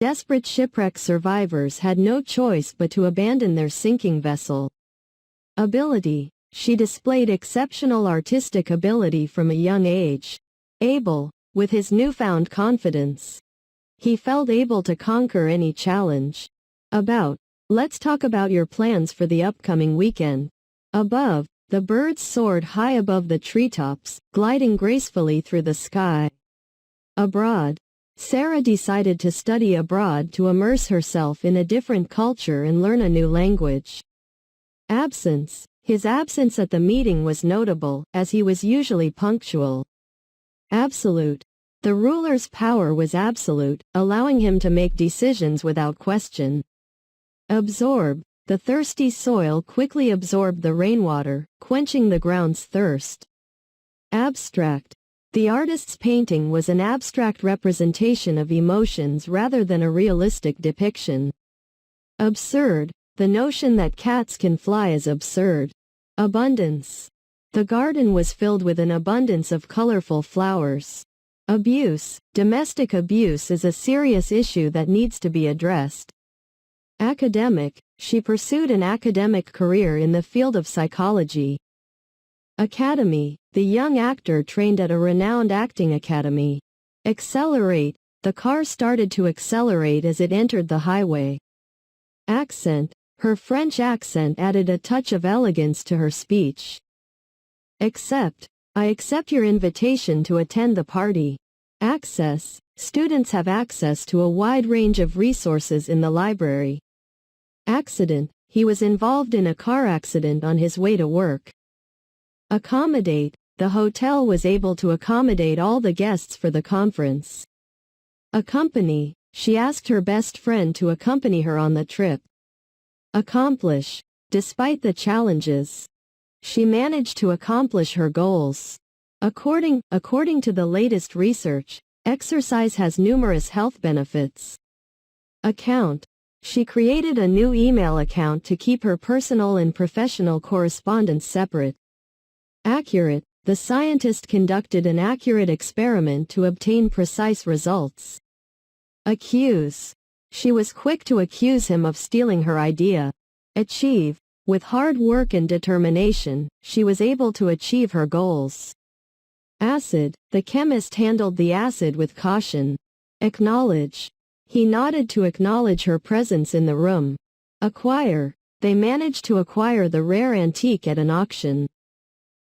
Desperate shipwreck survivors had no choice but to abandon their sinking vessel. Ability. She displayed exceptional artistic ability from a young age. Able. With his newfound confidence, he felt able to conquer any challenge. About. Let's talk about your plans for the upcoming weekend. Above, the birds soared high above the treetops, gliding gracefully through the sky. Abroad. Sarah decided to study abroad to immerse herself in a different culture and learn a new language. Absence. His absence at the meeting was notable, as he was usually punctual. Absolute. The ruler's power was absolute, allowing him to make decisions without question. Absorb. The thirsty soil quickly absorbed the rainwater, quenching the ground's thirst. Abstract. The artist's painting was an abstract representation of emotions rather than a realistic depiction. Absurd. The notion that cats can fly is absurd. Abundance. The garden was filled with an abundance of colorful flowers. Abuse. Domestic abuse is a serious issue that needs to be addressed. Academic. She pursued an academic career in the field of psychology. Academy. The young actor trained at a renowned acting academy. Accelerate. The car started to accelerate as it entered the highway. Accent. Her French accent added a touch of elegance to her speech. Accept. I accept your invitation to attend the party. Access. Students have access to a wide range of resources in the library. Accident. He was involved in a car accident on his way to work. Accommodate. The hotel was able to accommodate all the guests for the conference. Accompany. She asked her best friend to accompany her on the trip. Accomplish. Despite the challenges, she managed to accomplish her goals. According to the latest research, exercise has numerous health benefits. Account. She created a new email account to keep her personal and professional correspondence separate. Accurate. The scientist conducted an accurate experiment to obtain precise results. Accuse. She was quick to accuse him of stealing her idea. Achieve. With hard work and determination, she was able to achieve her goals. Acid. The chemist handled the acid with caution. Acknowledge. He nodded to acknowledge her presence in the room. Acquire. They managed to acquire the rare antique at an auction.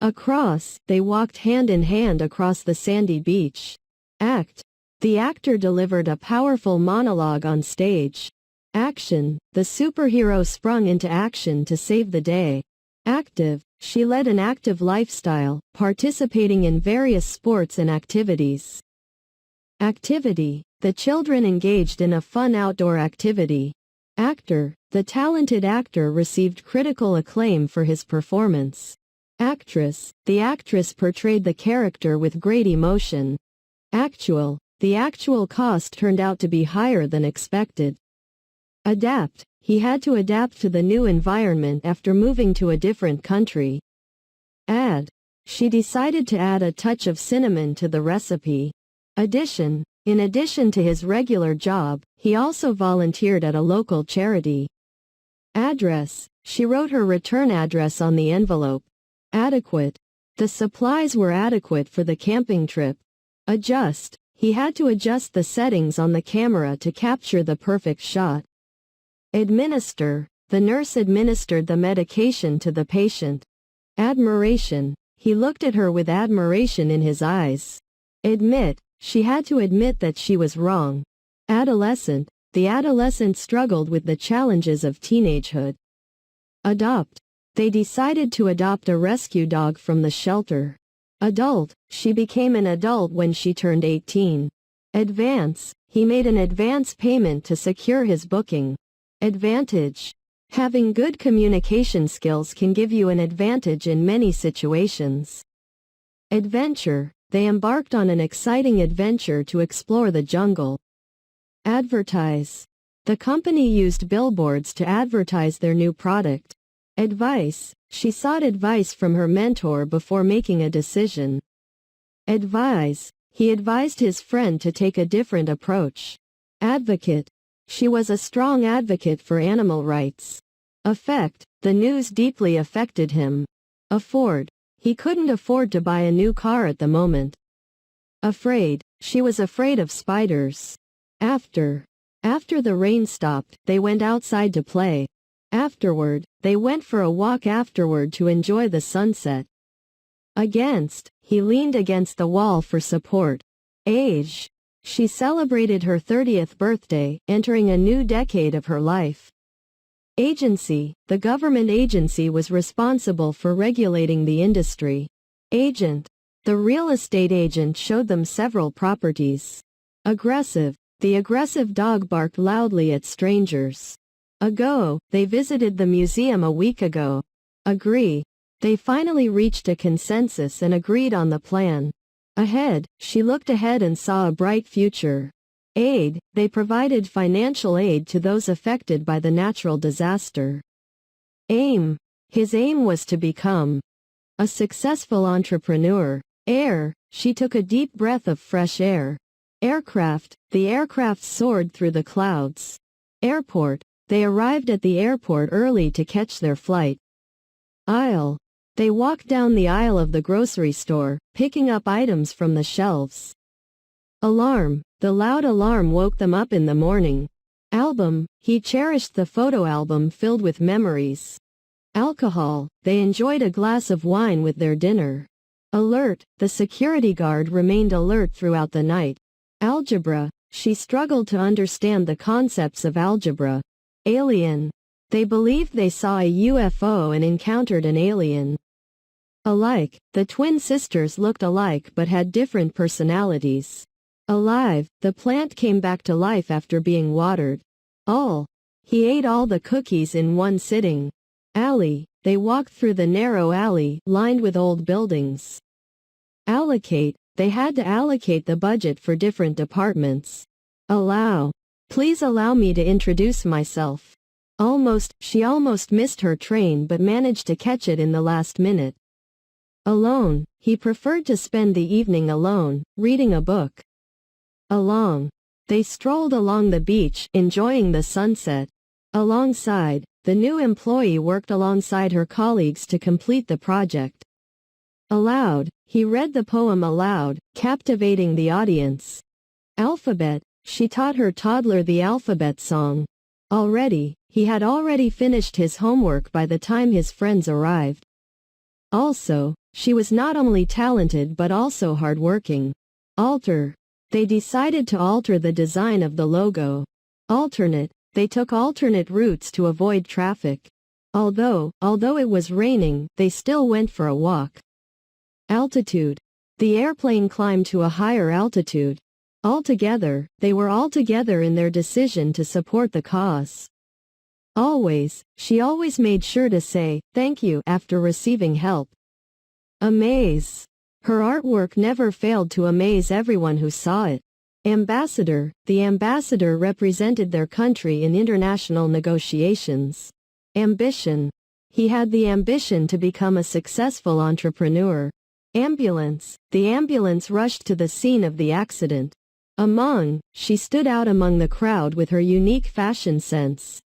Across. They walked hand in hand across the sandy beach. Act. The actor delivered a powerful monologue on stage. Action. The superhero sprung into action to save the day. Active. She led an active lifestyle, participating in various sports and activities. Activity. The children engaged in a fun outdoor activity. Actor. The talented actor received critical acclaim for his performance. Actress. The actress portrayed the character with great emotion. Actual. The actual cost turned out to be higher than expected. Adapt. He had to adapt to the new environment after moving to a different country. Add. She decided to add a touch of cinnamon to the recipe. Addition. In addition to his regular job, he also volunteered at a local charity. Address. She wrote her return address on the envelope. Adequate. The supplies were adequate for the camping trip. Adjust. He had to adjust the settings on the camera to capture the perfect shot. Administer. The nurse administered the medication to the patient. Admiration. He looked at her with admiration in his eyes. Admit. She had to admit that she was wrong. Adolescent. The adolescent struggled with the challenges of teenagehood. Adopt. They decided to adopt a rescue dog from the shelter. Adult. She became an adult when she turned 18. Advance. He made an advance payment to secure his booking. Advantage. Having good communication skills can give you an advantage in many situations. Adventure. They embarked on an exciting adventure to explore the jungle. Advertise. The company used billboards to advertise their new product. Advice. She sought advice from her mentor before making a decision. Advise. He advised his friend to take a different approach. Advocate. She was a strong advocate for animal rights. Effect, the news deeply affected him. Afford, he couldn't afford to buy a new car at the moment. Afraid, she was afraid of spiders. After the rain stopped, they went outside to play. Afterward, they went for a walk afterward to enjoy the sunset. He leaned against the wall for support. Age. She celebrated her 30th birthday, entering a new decade of her life. Agency. The government agency was responsible for regulating the industry. Agent. The real estate agent showed them several properties. Aggressive. The aggressive dog barked loudly at strangers. Ago. They visited the museum a week ago. Agree. They finally reached a consensus and agreed on the plan. Ahead, she looked ahead and saw a bright future. Aid, they provided financial aid to those affected by the natural disaster. Aim. His aim was to become a successful entrepreneur. Air, she took a deep breath of fresh air. Aircraft, the aircraft soared through the clouds. Airport, they arrived at the airport early to catch their flight. Aisle. They walked down the aisle of the grocery store, picking up items from the shelves. Alarm. The loud alarm woke them up in the morning. Album. He cherished the photo album filled with memories. Alcohol. They enjoyed a glass of wine with their dinner. Alert. The security guard remained alert throughout the night. Algebra. She struggled to understand the concepts of algebra. Alien. They believed they saw a UFO and encountered an alien. Alike, the twin sisters looked alike but had different personalities. Alive, the plant came back to life after being watered. He ate all the cookies in one sitting. Alley, they walked through the narrow alley lined with old buildings. Allocate, they had to allocate the budget for different departments. Allow. Please allow me to introduce myself. She almost missed her train but managed to catch it in the last minute. Alone, he preferred to spend the evening alone, reading a book. Along. They strolled along the beach, enjoying the sunset. Alongside, the new employee worked alongside her colleagues to complete the project. Aloud, he read the poem aloud, captivating the audience. Alphabet, she taught her toddler the alphabet song. He had already finished his homework by the time his friends arrived. Also, she was not only talented but also hardworking. Alter. They decided to alter the design of the logo. Alternate. They took alternate routes to avoid traffic. Although it was raining, they still went for a walk. Altitude. The airplane climbed to a higher altitude. Altogether, they were all together in their decision to support the cause. She always made sure to say, thank you, after receiving help. Amaze. Her artwork never failed to amaze everyone who saw it. Ambassador. The ambassador represented their country in international negotiations. Ambition. He had the ambition to become a successful entrepreneur. Ambulance. The ambulance rushed to the scene of the accident. Among. She stood out among the crowd with her unique fashion sense.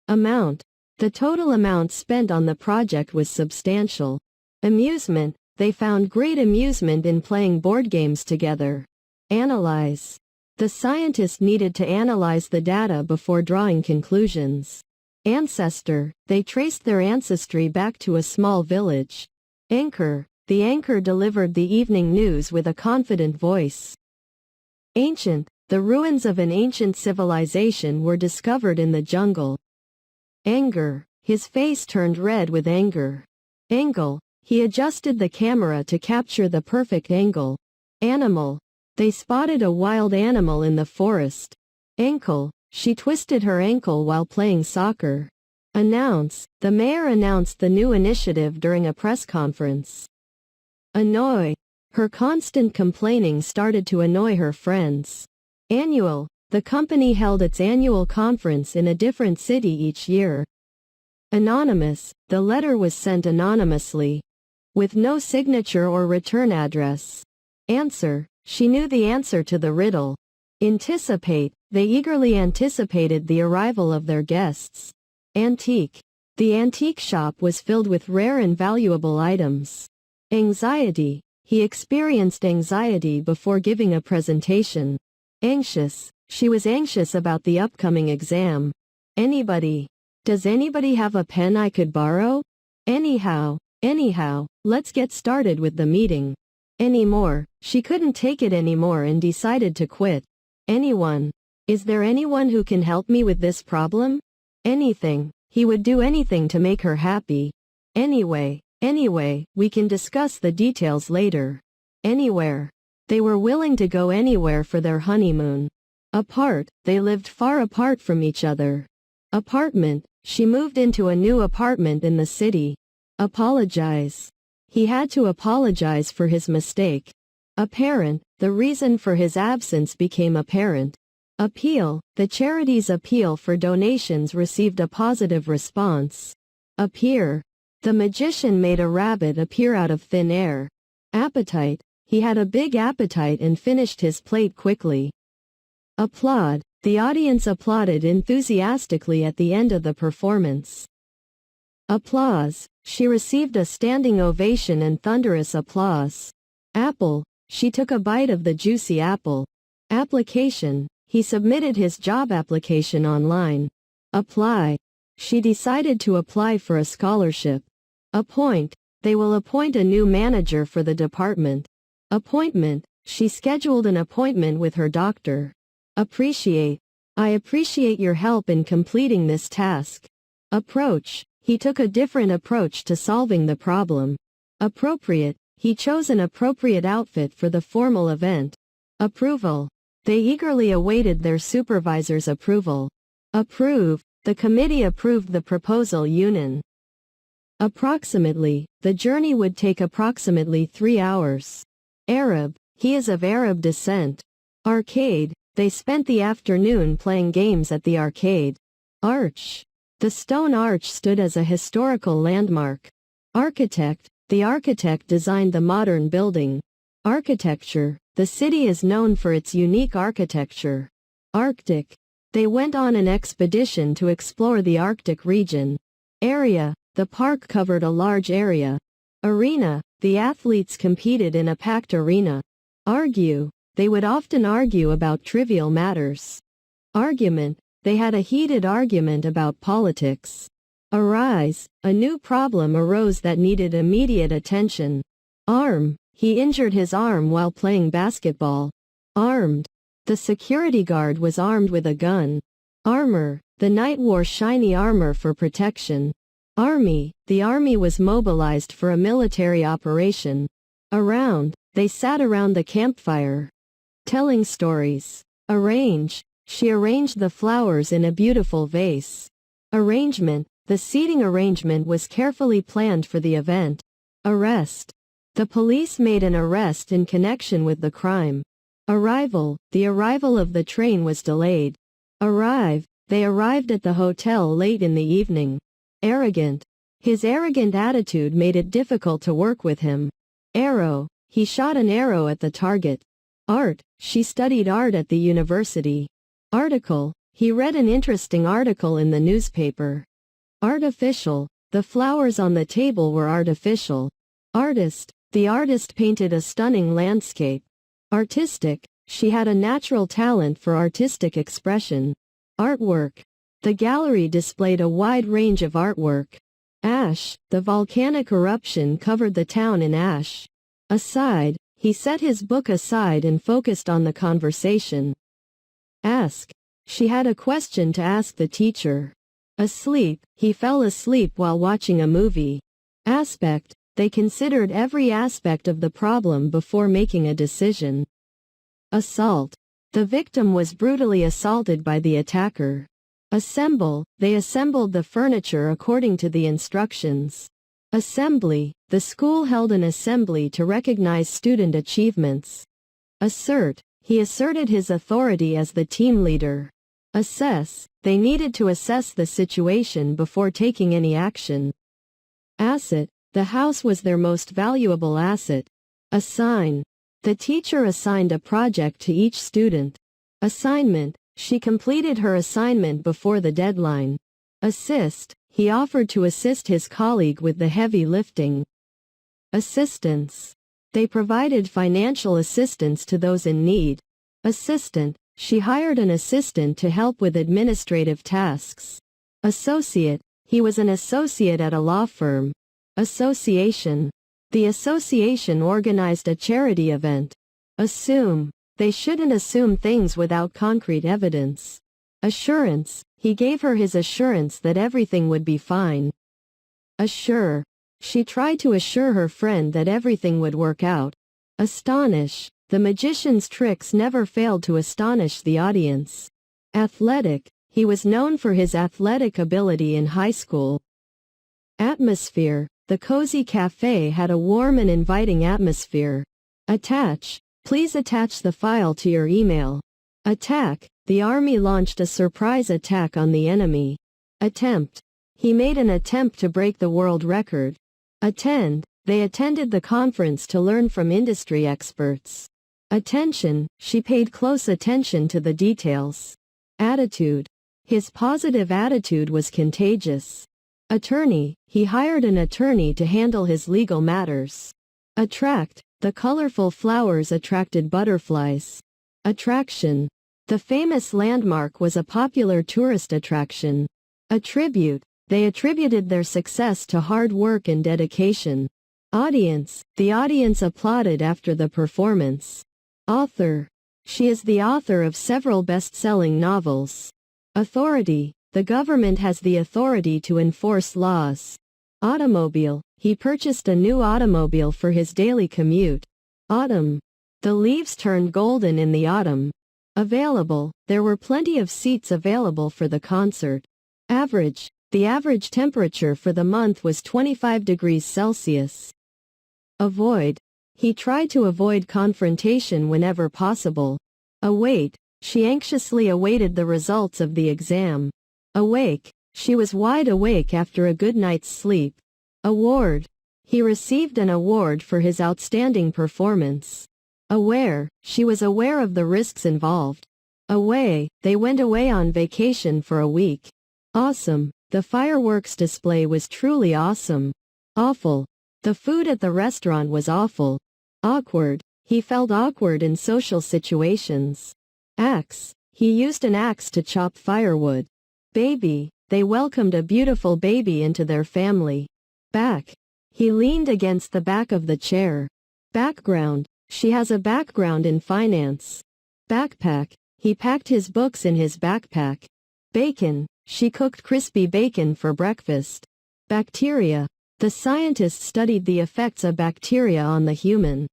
Amount. The total amount spent on the project was substantial. Amusement. They found great amusement in playing board games together. Analyze. The scientist needed to analyze the data before drawing conclusions. Ancestor. They traced their ancestry back to a small village. Anchor. The anchor delivered the evening news with a confident voice. Ancient. The ruins of an ancient civilization were discovered in the jungle. Anger. His face turned red with anger. Angle. He adjusted the camera to capture the perfect angle. Animal. They spotted a wild animal in the forest. Ankle. She twisted her ankle while playing soccer. Announce. The mayor announced the new initiative during a press conference. Annoy. Her constant complaining started to annoy her friends. Annual. The company held its annual conference in a different city each year. Anonymous. The letter was sent anonymously, with no signature or return address. Answer. She knew the answer to the riddle. Anticipate. They eagerly anticipated the arrival of their guests. Antique. The antique shop was filled with rare and valuable items. Anxiety. He experienced anxiety before giving a presentation. Anxious. She was anxious about the upcoming exam. Anybody? Does anybody have a pen I could borrow? Anyhow, let's get started with the meeting. Anymore. She couldn't take it anymore and decided to quit. Anyone? Is there anyone who can help me with this problem? Anything. He would do anything to make her happy. Anyway, we can discuss the details later. Anywhere. They were willing to go anywhere for their honeymoon. Apart, they lived far apart from each other. Apartment, she moved into a new apartment in the city. Apologize. He had to apologize for his mistake. Apparent, the reason for his absence became apparent. Appeal, the charity's appeal for donations received a positive response. Appear. The magician made a rabbit appear out of thin air. Appetite, he had a big appetite and finished his plate quickly. Applaud, the audience applauded enthusiastically at the end of the performance. Applause, she received a standing ovation and thunderous applause. Apple, she took a bite of the juicy apple. Application, he submitted his job application online. Apply. She decided to apply for a scholarship. Appoint. They will appoint a new manager for the department. Appointment. She scheduled an appointment with her doctor. Appreciate. I appreciate your help in completing this task. Approach. He took a different approach to solving the problem. Appropriate. He chose an appropriate outfit for the formal event. Approval. They eagerly awaited their supervisor's approval. Approve. The committee approved the proposal union. Approximately. The journey would take approximately 3 hours. Arab. He is of Arab descent. Arcade. They spent the afternoon playing games at the arcade. Arch. The stone arch stood as a historical landmark. Architect. The architect designed the modern building. Architecture. The city is known for its unique architecture. Arctic. They went on an expedition to explore the Arctic region. Area. The park covered a large area. Arena. The athletes competed in a packed arena. Argue. They would often argue about trivial matters. Argument. They had a heated argument about politics. Arise. A new problem arose that needed immediate attention. Arm. He injured his arm while playing basketball. Armed. The security guard was armed with a gun. Armor. The knight wore shiny armor for protection. Army. The army was mobilized for a military operation. Around. They sat around the campfire. Telling stories. Arrange. She arranged the flowers in a beautiful vase. Arrangement. The seating arrangement was carefully planned for the event. Arrest. The police made an arrest in connection with the crime. Arrival. The arrival of the train was delayed. Arrive. They arrived at the hotel late in the evening. Arrogant. His arrogant attitude made it difficult to work with him. Arrow. He shot an arrow at the target. Art. She studied art at the university. Article. He read an interesting article in the newspaper. Artificial. The flowers on the table were artificial. Artist. The artist painted a stunning landscape. Artistic. She had a natural talent for artistic expression. Artwork. The gallery displayed a wide range of artwork. Ash. The volcanic eruption covered the town in ash. Aside. He set his book aside and focused on the conversation. Ask. She had a question to ask the teacher. Asleep. He fell asleep while watching a movie. Aspect. They considered every aspect of the problem before making a decision. Assault. The victim was brutally assaulted by the attacker. Assemble. They assembled the furniture according to the instructions. Assembly. The school held an assembly to recognize student achievements. Assert. He asserted his authority as the team leader. Assess. They needed to assess the situation before taking any action. Asset. The house was their most valuable asset. Assign. The teacher assigned a project to each student. Assignment. She completed her assignment before the deadline. Assist, he offered to assist his colleague with the heavy lifting. Assistance. They provided financial assistance to those in need. Assistant, she hired an assistant to help with administrative tasks. Associate, he was an associate at a law firm. Association. The association organized a charity event. Assume. They shouldn't assume things without concrete evidence. Assurance, he gave her his assurance that everything would be fine. Assure. She tried to assure her friend that everything would work out. Astonish. The magician's tricks never failed to astonish the audience. Athletic. He was known for his athletic ability in high school. Atmosphere. The cozy cafe had a warm and inviting atmosphere. Attach. Please attach the file to your email. Attack. The army launched a surprise attack on the enemy. Attempt. He made an attempt to break the world record. Attend. They attended the conference to learn from industry experts. Attention. She paid close attention to the details. Attitude. His positive attitude was contagious. Attorney. He hired an attorney to handle his legal matters. Attract. The colorful flowers attracted butterflies. Attraction. The famous landmark was a popular tourist attraction. Attribute. They attributed their success to hard work and dedication. Audience. The audience applauded after the performance. Author. She is the author of several best-selling novels. Authority. The government has the authority to enforce laws. Automobile. He purchased a new automobile for his daily commute. Autumn. The leaves turned golden in the autumn. Available. There were plenty of seats available for the concert. Average. The average temperature for the month was 25 degrees Celsius. Avoid. He tried to avoid confrontation whenever possible. Await. She anxiously awaited the results of the exam. Awake. She was wide awake after a good night's sleep. Award. He received an award for his outstanding performance. Aware. She was aware of the risks involved. Away. They went away on vacation for a week. Awesome. The fireworks display was truly awesome. Awful. The food at the restaurant was awful. Awkward. He felt awkward in social situations. Axe. He used an axe to chop firewood. Baby. They welcomed a beautiful baby into their family. Back. He leaned against the back of the chair. Background. She has a background in finance. Backpack. He packed his books in his backpack. Bacon. She cooked crispy bacon for breakfast. Bacteria. The scientists studied the effects of bacteria on the human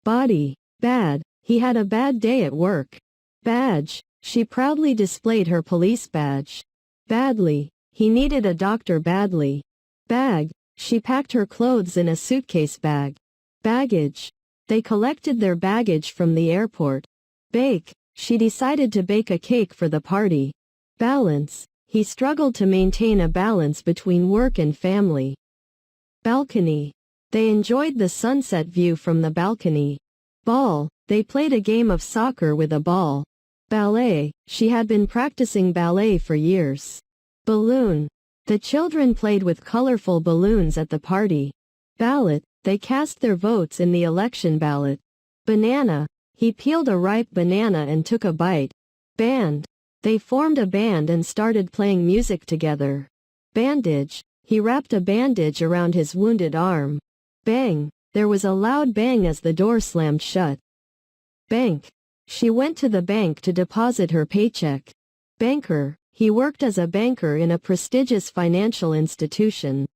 body. Bad. He had a bad day at work. Badge. She proudly displayed her police badge. Badly. He needed a doctor badly. Bag. She packed her clothes in a suitcase bag. Baggage. They collected their baggage from the airport. Bake. She decided to bake a cake for the party. Balance. He struggled to maintain a balance between work and family. Balcony. They enjoyed the sunset view from the balcony. Ball. They played a game of soccer with a ball. Ballet. She had been practicing ballet for years. Balloon. The children played with colorful balloons at the party. Ballot. They cast their votes in the election ballot. Banana. He peeled a ripe banana and took a bite. Band. They formed a band and started playing music together. Bandage. He wrapped a bandage around his wounded arm. Bang. There was a loud bang as the door slammed shut. Bank. She went to the bank to deposit her paycheck. Banker. He worked as a banker in a prestigious financial institution.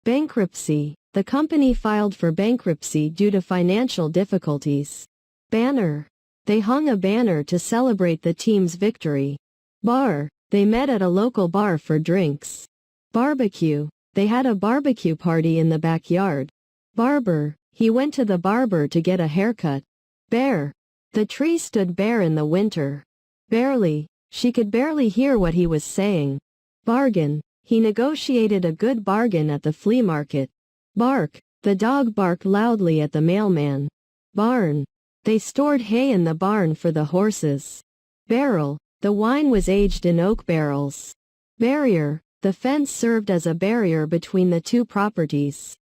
Bankruptcy. The company filed for bankruptcy due to financial difficulties. Banner. They hung a banner to celebrate the team's victory. Bar. They met at a local bar for drinks. Barbecue. They had a barbecue party in the backyard. Barber. He went to the barber to get a haircut. Bare. The tree stood bare in the winter. Barely. She could barely hear what he was saying. Bargain. He negotiated a good bargain at the flea market. Bark. The dog barked loudly at the mailman. Barn. They stored hay in the barn for the horses. Barrel, the wine was aged in oak barrels. Barrier, the fence served as a barrier between the two properties.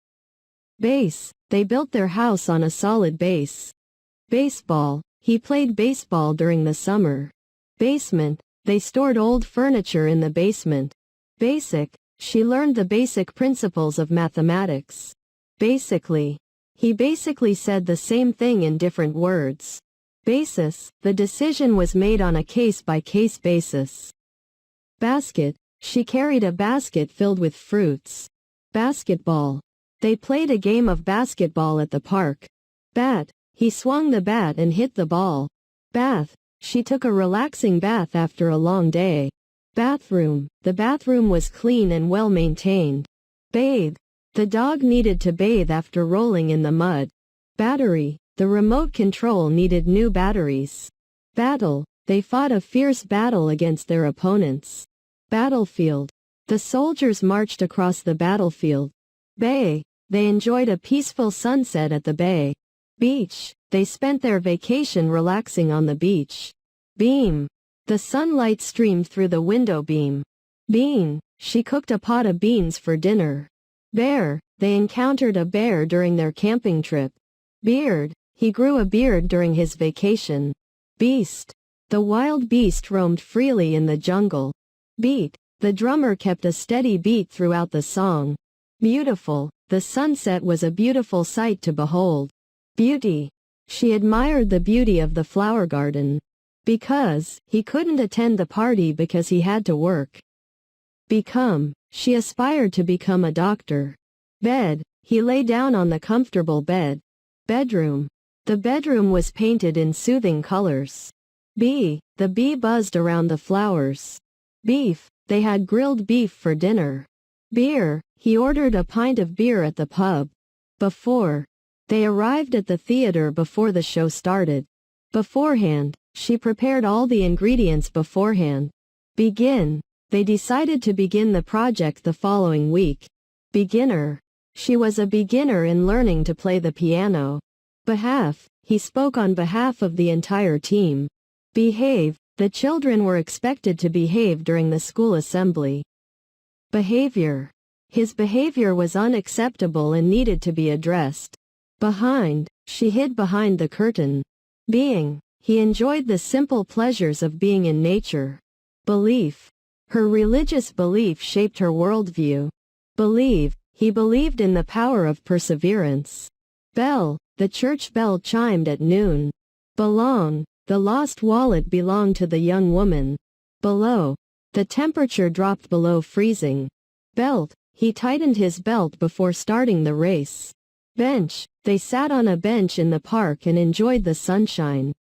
Base, they built their house on a solid base. Baseball, he played baseball during the summer. Basement, they stored old furniture in the basement. Basic, she learned the basic principles of mathematics. Basically, he basically said the same thing in different words. Basis, the decision was made on a case-by-case basis. Basket, she carried a basket filled with fruits. Basketball, they played a game of basketball at the park. Bat, he swung the bat and hit the ball. Bath, she took a relaxing bath after a long day. Bathroom, the bathroom was clean and well maintained. Bathe, the dog needed to bathe after rolling in the mud. Battery, the remote control needed new batteries. Battle, they fought a fierce battle against their opponents. Battlefield, the soldiers marched across the battlefield. Bay, they enjoyed a peaceful sunset at the bay. Beach, they spent their vacation relaxing on the beach. Beam, the sunlight streamed through the window beam. Bean, she cooked a pot of beans for dinner. Bear, they encountered a bear during their camping trip. Beard, he grew a beard during his vacation. Beast, the wild beast roamed freely in the jungle. Beat, the drummer kept a steady beat throughout the song. Beautiful, the sunset was a beautiful sight to behold. Beauty, she admired the beauty of the flower garden. Because, he couldn't attend the party because he had to work. Become, she aspired to become a doctor. Bed, he lay down on the comfortable bed. Bedroom, the bedroom was painted in soothing colors. Bee, the bee buzzed around the flowers. Beef, they had grilled beef for dinner. Beer, he ordered a pint of beer at the pub. Before, they arrived at the theater before the show started. Beforehand, she prepared all the ingredients beforehand. Begin, they decided to begin the project the following week. Beginner, she was a beginner in learning to play the piano. Behalf, he spoke on behalf of the entire team. Behave, the children were expected to behave during the school assembly. Behavior, his behavior was unacceptable and needed to be addressed. Behind, she hid behind the curtain. Being, he enjoyed the simple pleasures of being in nature. Belief, her religious belief shaped her worldview. Believe, he believed in the power of perseverance. Bell, the church bell chimed at noon. Belong, the lost wallet belonged to the young woman. Below, the temperature dropped below freezing. Belt, he tightened his belt before starting the race. Bench, they sat on a bench in the park and enjoyed the sunshine.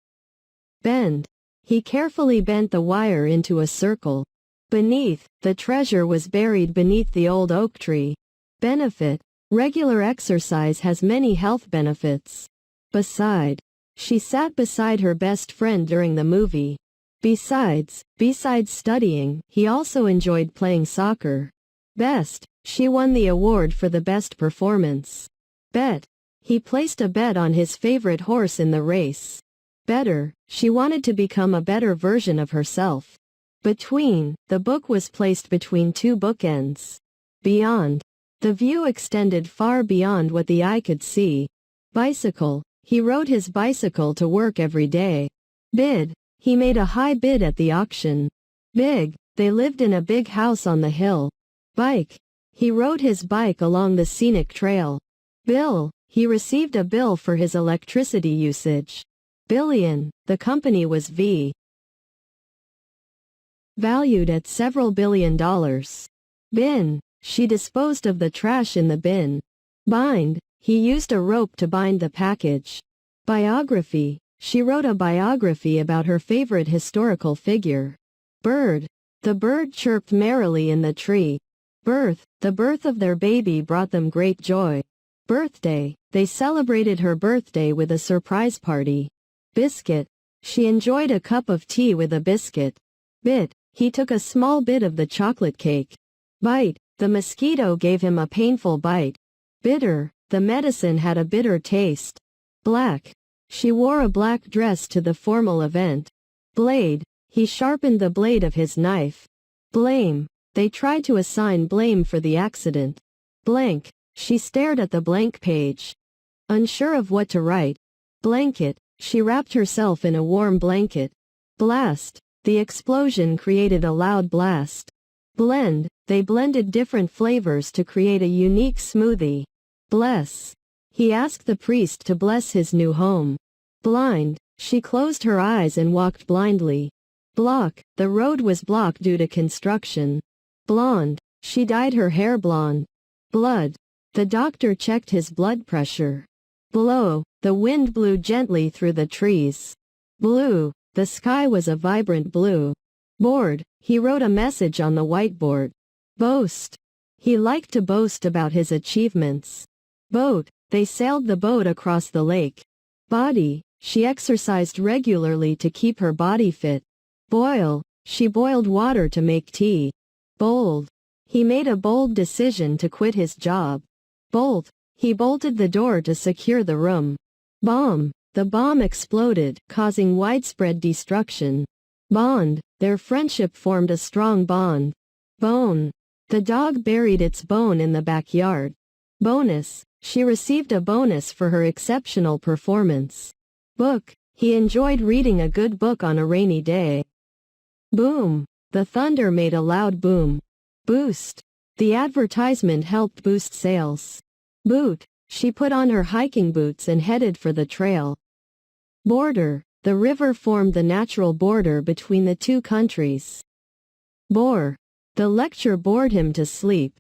Bend, he carefully bent the wire into a circle. Beneath, the treasure was buried beneath the old oak tree. Benefit, regular exercise has many health benefits. Beside, she sat beside her best friend during the movie. Besides studying, he also enjoyed playing soccer. Best, she won the award for the best performance. Bet, he placed a bet on his favorite horse in the race. Better, she wanted to become a better version of herself. Between, the book was placed between two bookends. Beyond, the view extended far beyond what the eye could see. Bicycle, he rode his bicycle to work every day. Bid, he made a high bid at the auction. Big, they lived in a big house on the hill. Bike, he rode his bike along the scenic trail. Bill, he received a bill for his electricity usage. Billion, the company was valued at several $billion. Bin, she disposed of the trash in the bin. Bind, he used a rope to bind the package. Biography, she wrote a biography about her favorite historical figure. Bird, the bird chirped merrily in the tree. Birth, the birth of their baby brought them great joy. Birthday, they celebrated her birthday with a surprise party. Biscuit, she enjoyed a cup of tea with a biscuit. Bit, he took a small bit of the chocolate cake. Bite, the mosquito gave him a painful bite. Bitter, the medicine had a bitter taste. Black, she wore a black dress to the formal event. Blade, he sharpened the blade of his knife. Blame. They tried to assign blame for the accident. Blank. She stared at the blank page. Unsure of what to write. Blanket. She wrapped herself in a warm blanket. Blast. The explosion created a loud blast. Blend. They blended different flavors to create a unique smoothie. Bless. He asked the priest to bless his new home. Blind. She closed her eyes and walked blindly. Block. The road was blocked due to construction. Blonde. She dyed her hair blonde. Blood. The doctor checked his blood pressure. Blow. The wind blew gently through the trees. Blue. The sky was a vibrant blue. Bored. He wrote a message on the whiteboard. Boast. He liked to boast about his achievements. Boat. They sailed the boat across the lake. Body. She exercised regularly to keep her body fit. Boil. She boiled water to make tea. Bold. He made a bold decision to quit his job. Bolt. He bolted the door to secure the room. Bomb. The bomb exploded, causing widespread destruction. Bond. Their friendship formed a strong bond. Bone. The dog buried its bone in the backyard. Bonus. She received a bonus for her exceptional performance. Book. He enjoyed reading a good book on a rainy day. Boom. The thunder made a loud boom. Boost. The advertisement helped boost sales. Boot. She put on her hiking boots and headed for the trail. Border. The river formed the natural border between the two countries. Bore. The lecture bored him to sleep.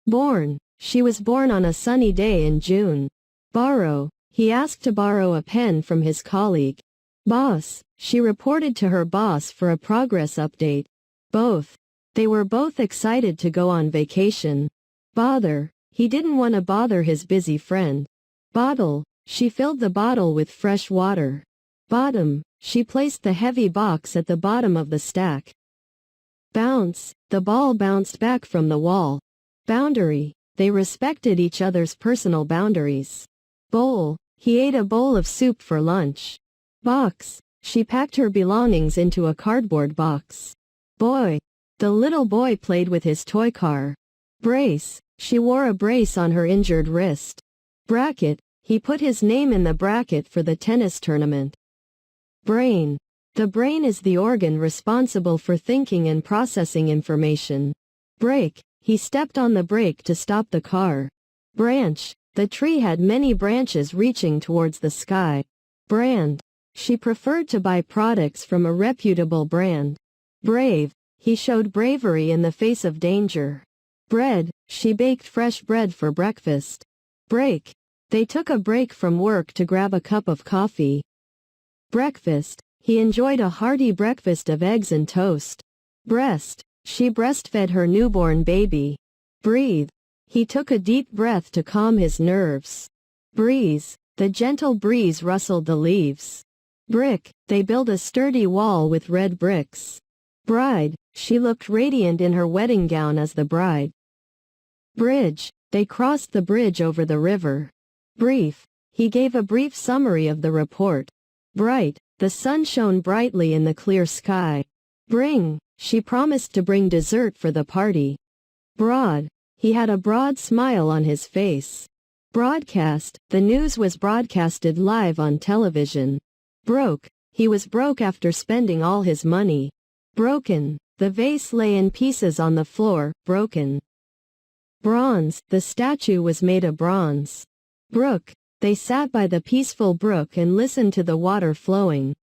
Born. She was born on a sunny day in June. Borrow. He asked to borrow a pen from his colleague. Boss. She reported to her boss for a progress update. Both. They were both excited to go on vacation. Bother. He didn't want to bother his busy friend. Bottle. She filled the bottle with fresh water. Bottom. She placed the heavy box at the bottom of the stack. Bounce. The ball bounced back from the wall. Boundary. They respected each other's personal boundaries. Bowl. He ate a bowl of soup for lunch. Box. She packed her belongings into a cardboard box. Boy. The little boy played with his toy car. Brace. She wore a brace on her injured wrist. Bracket. He put his name in the bracket for the tennis tournament. Brain. The brain is the organ responsible for thinking and processing information. Brake. He stepped on the brake to stop the car. Branch. The tree had many branches reaching towards the sky. Brand. She preferred to buy products from a reputable brand. Brave. He showed bravery in the face of danger. Bread. She baked fresh bread for breakfast. Break. They took a break from work to grab a cup of coffee. Breakfast. He enjoyed a hearty breakfast of eggs and toast. Breast. She breastfed her newborn baby. Breathe. He took a deep breath to calm his nerves. Breeze. The gentle breeze rustled the leaves. Brick. They built a sturdy wall with red bricks. Bride. She looked radiant in her wedding gown as the bride. Bridge. They crossed the bridge over the river. Brief. He gave a brief summary of the report. Bright. The sun shone brightly in the clear sky. Bring. She promised to bring dessert for the party. Broad. He had a broad smile on his face. Broadcast. The news was broadcasted live on television. Broke. He was broke after spending all his money. Broken. The vase lay in pieces on the floor, broken. Bronze. The statue was made of bronze. Brook. They sat by the peaceful brook and listened to the water flowing.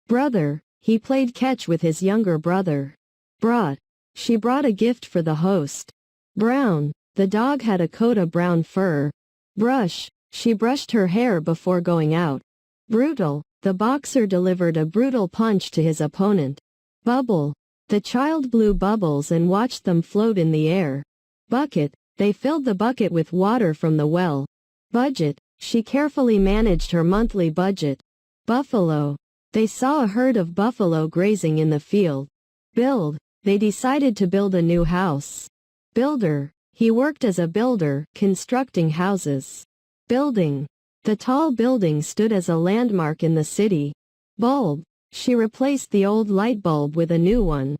Brother. He played catch with his younger brother. Brought. She brought a gift for the host. Brown. The dog had a coat of brown fur. Brush. She brushed her hair before going out. Brutal. The boxer delivered a brutal punch to his opponent. Bubble. The child blew bubbles and watched them float in the air. Bucket. They filled the bucket with water from the well. Budget. She carefully managed her monthly budget. Buffalo. They saw a herd of buffalo grazing in the field. Build. They decided to build a new house. Builder. He worked as a builder, constructing houses. Building. The tall building stood as a landmark in the city. Bulb. she replaced the old light bulb with a new one.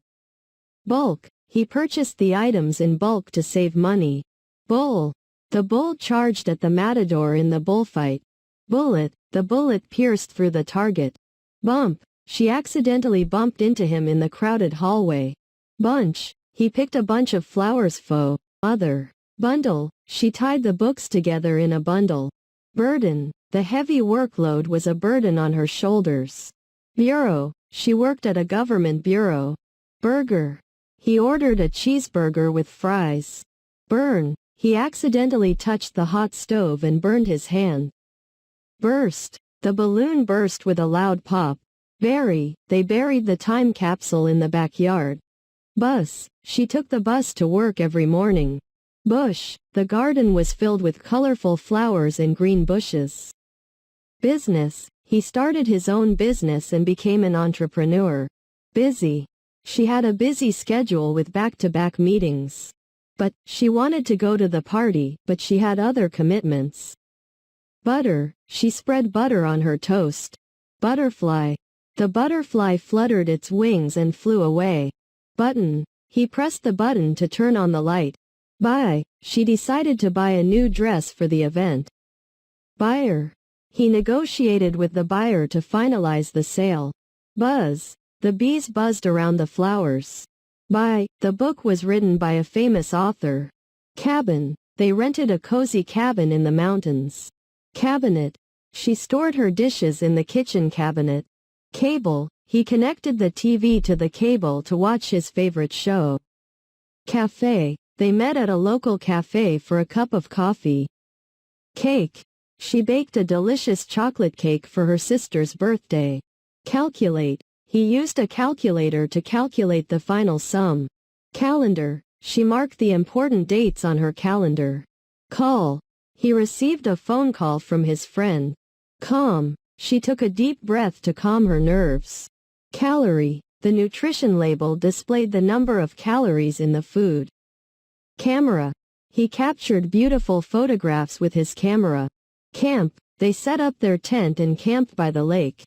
Bulk, he purchased the items in bulk to save money. Bull, the bull charged at the matador in the bullfight. Bullet, the bullet pierced through the target. Bump, she accidentally bumped into him in the crowded hallway. Bunch, he picked a bunch of flowers. Foe, other. Bundle, she tied the books together in a bundle. Burden, the heavy workload was a burden on her shoulders. Bureau, she worked at a government bureau. Burger, he ordered a cheeseburger with fries. Burn, he accidentally touched the hot stove and burned his hand. Burst, the balloon burst with a loud pop. Bury, they buried the time capsule in the backyard. Bus, she took the bus to work every morning. Bush, the garden was filled with colorful flowers and green bushes. Business, he started his own business and became an entrepreneur. Busy, she had a busy schedule with back-to-back meetings. But, she wanted to go to the party, but she had other commitments. Butter, she spread butter on her toast. Butterfly, the butterfly fluttered its wings and flew away. Button, he pressed the button to turn on the light. Buy, she decided to buy a new dress for the event. Buyer, he negotiated with the buyer to finalize the sale. Buzz, the bees buzzed around the flowers. Buy, the book was written by a famous author. Cabin, they rented a cozy cabin in the mountains. Cabinet, she stored her dishes in the kitchen cabinet. Cable, he connected the TV to the cable to watch his favorite show. Cafe, they met at a local cafe for a cup of coffee. Cake, she baked a delicious chocolate cake for her sister's birthday. Calculate, he used a calculator to calculate the final sum. Calendar, she marked the important dates on her calendar. Call, he received a phone call from his friend. Calm, she took a deep breath to calm her nerves. Calorie, the nutrition label displayed the number of calories in the food. Camera, he captured beautiful photographs with his camera. Camp, they set up their tent and camped by the lake.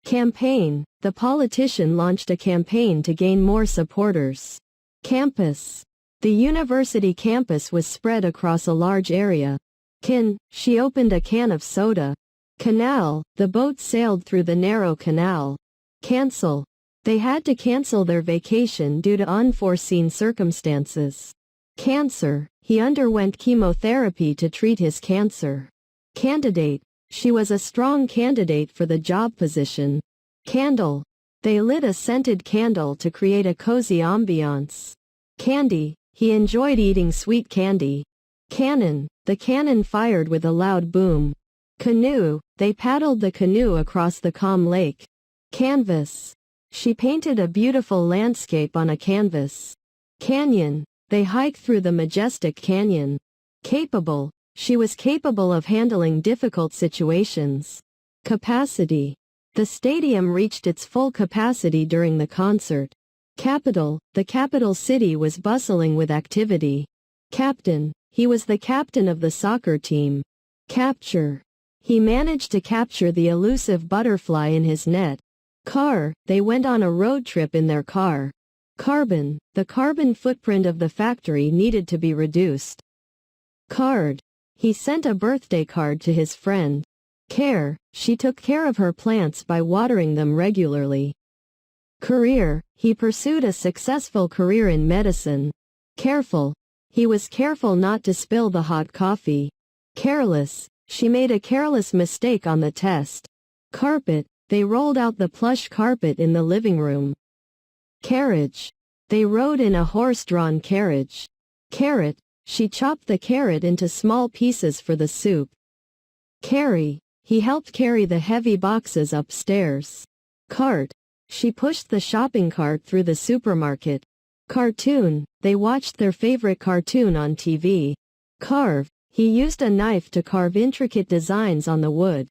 Campaign, the politician launched a campaign to gain more supporters. Campus, the university campus was spread across a large area. Can, she opened a can of soda. Canal, the boat sailed through the narrow canal. Cancel, they had to cancel their vacation due to unforeseen circumstances. Cancer, he underwent chemotherapy to treat his cancer. Candidate, she was a strong candidate for the job position. Candle, they lit a scented candle to create a cozy ambiance. Candy, he enjoyed eating sweet candy. Cannon, the cannon fired with a loud boom. Canoe, they paddled the canoe across the calm lake. Canvas, she painted a beautiful landscape on a canvas. Canyon, they hiked through the majestic canyon. Capable, she was capable of handling difficult situations. Capacity, the stadium reached its full capacity during the concert. Capital, the capital city was bustling with activity. Captain, he was the captain of the soccer team. Capture, he managed to capture the elusive butterfly in his net. Car, they went on a road trip in their car. Carbon, the carbon footprint of the factory needed to be reduced. Card, he sent a birthday card to his friend. Care, she took care of her plants by watering them regularly. Career, he pursued a successful career in medicine. Careful, he was careful not to spill the hot coffee. Careless, she made a careless mistake on the test. Carpet, they rolled out the plush carpet in the living room. Carriage, they rode in a horse-drawn carriage. Carrot, she chopped the carrot into small pieces for the soup. Carry, he helped carry the heavy boxes upstairs. Cart, she pushed the shopping cart through the supermarket. Cartoon, they watched their favorite cartoon on TV. Carve, he used a knife to carve intricate designs on the wood.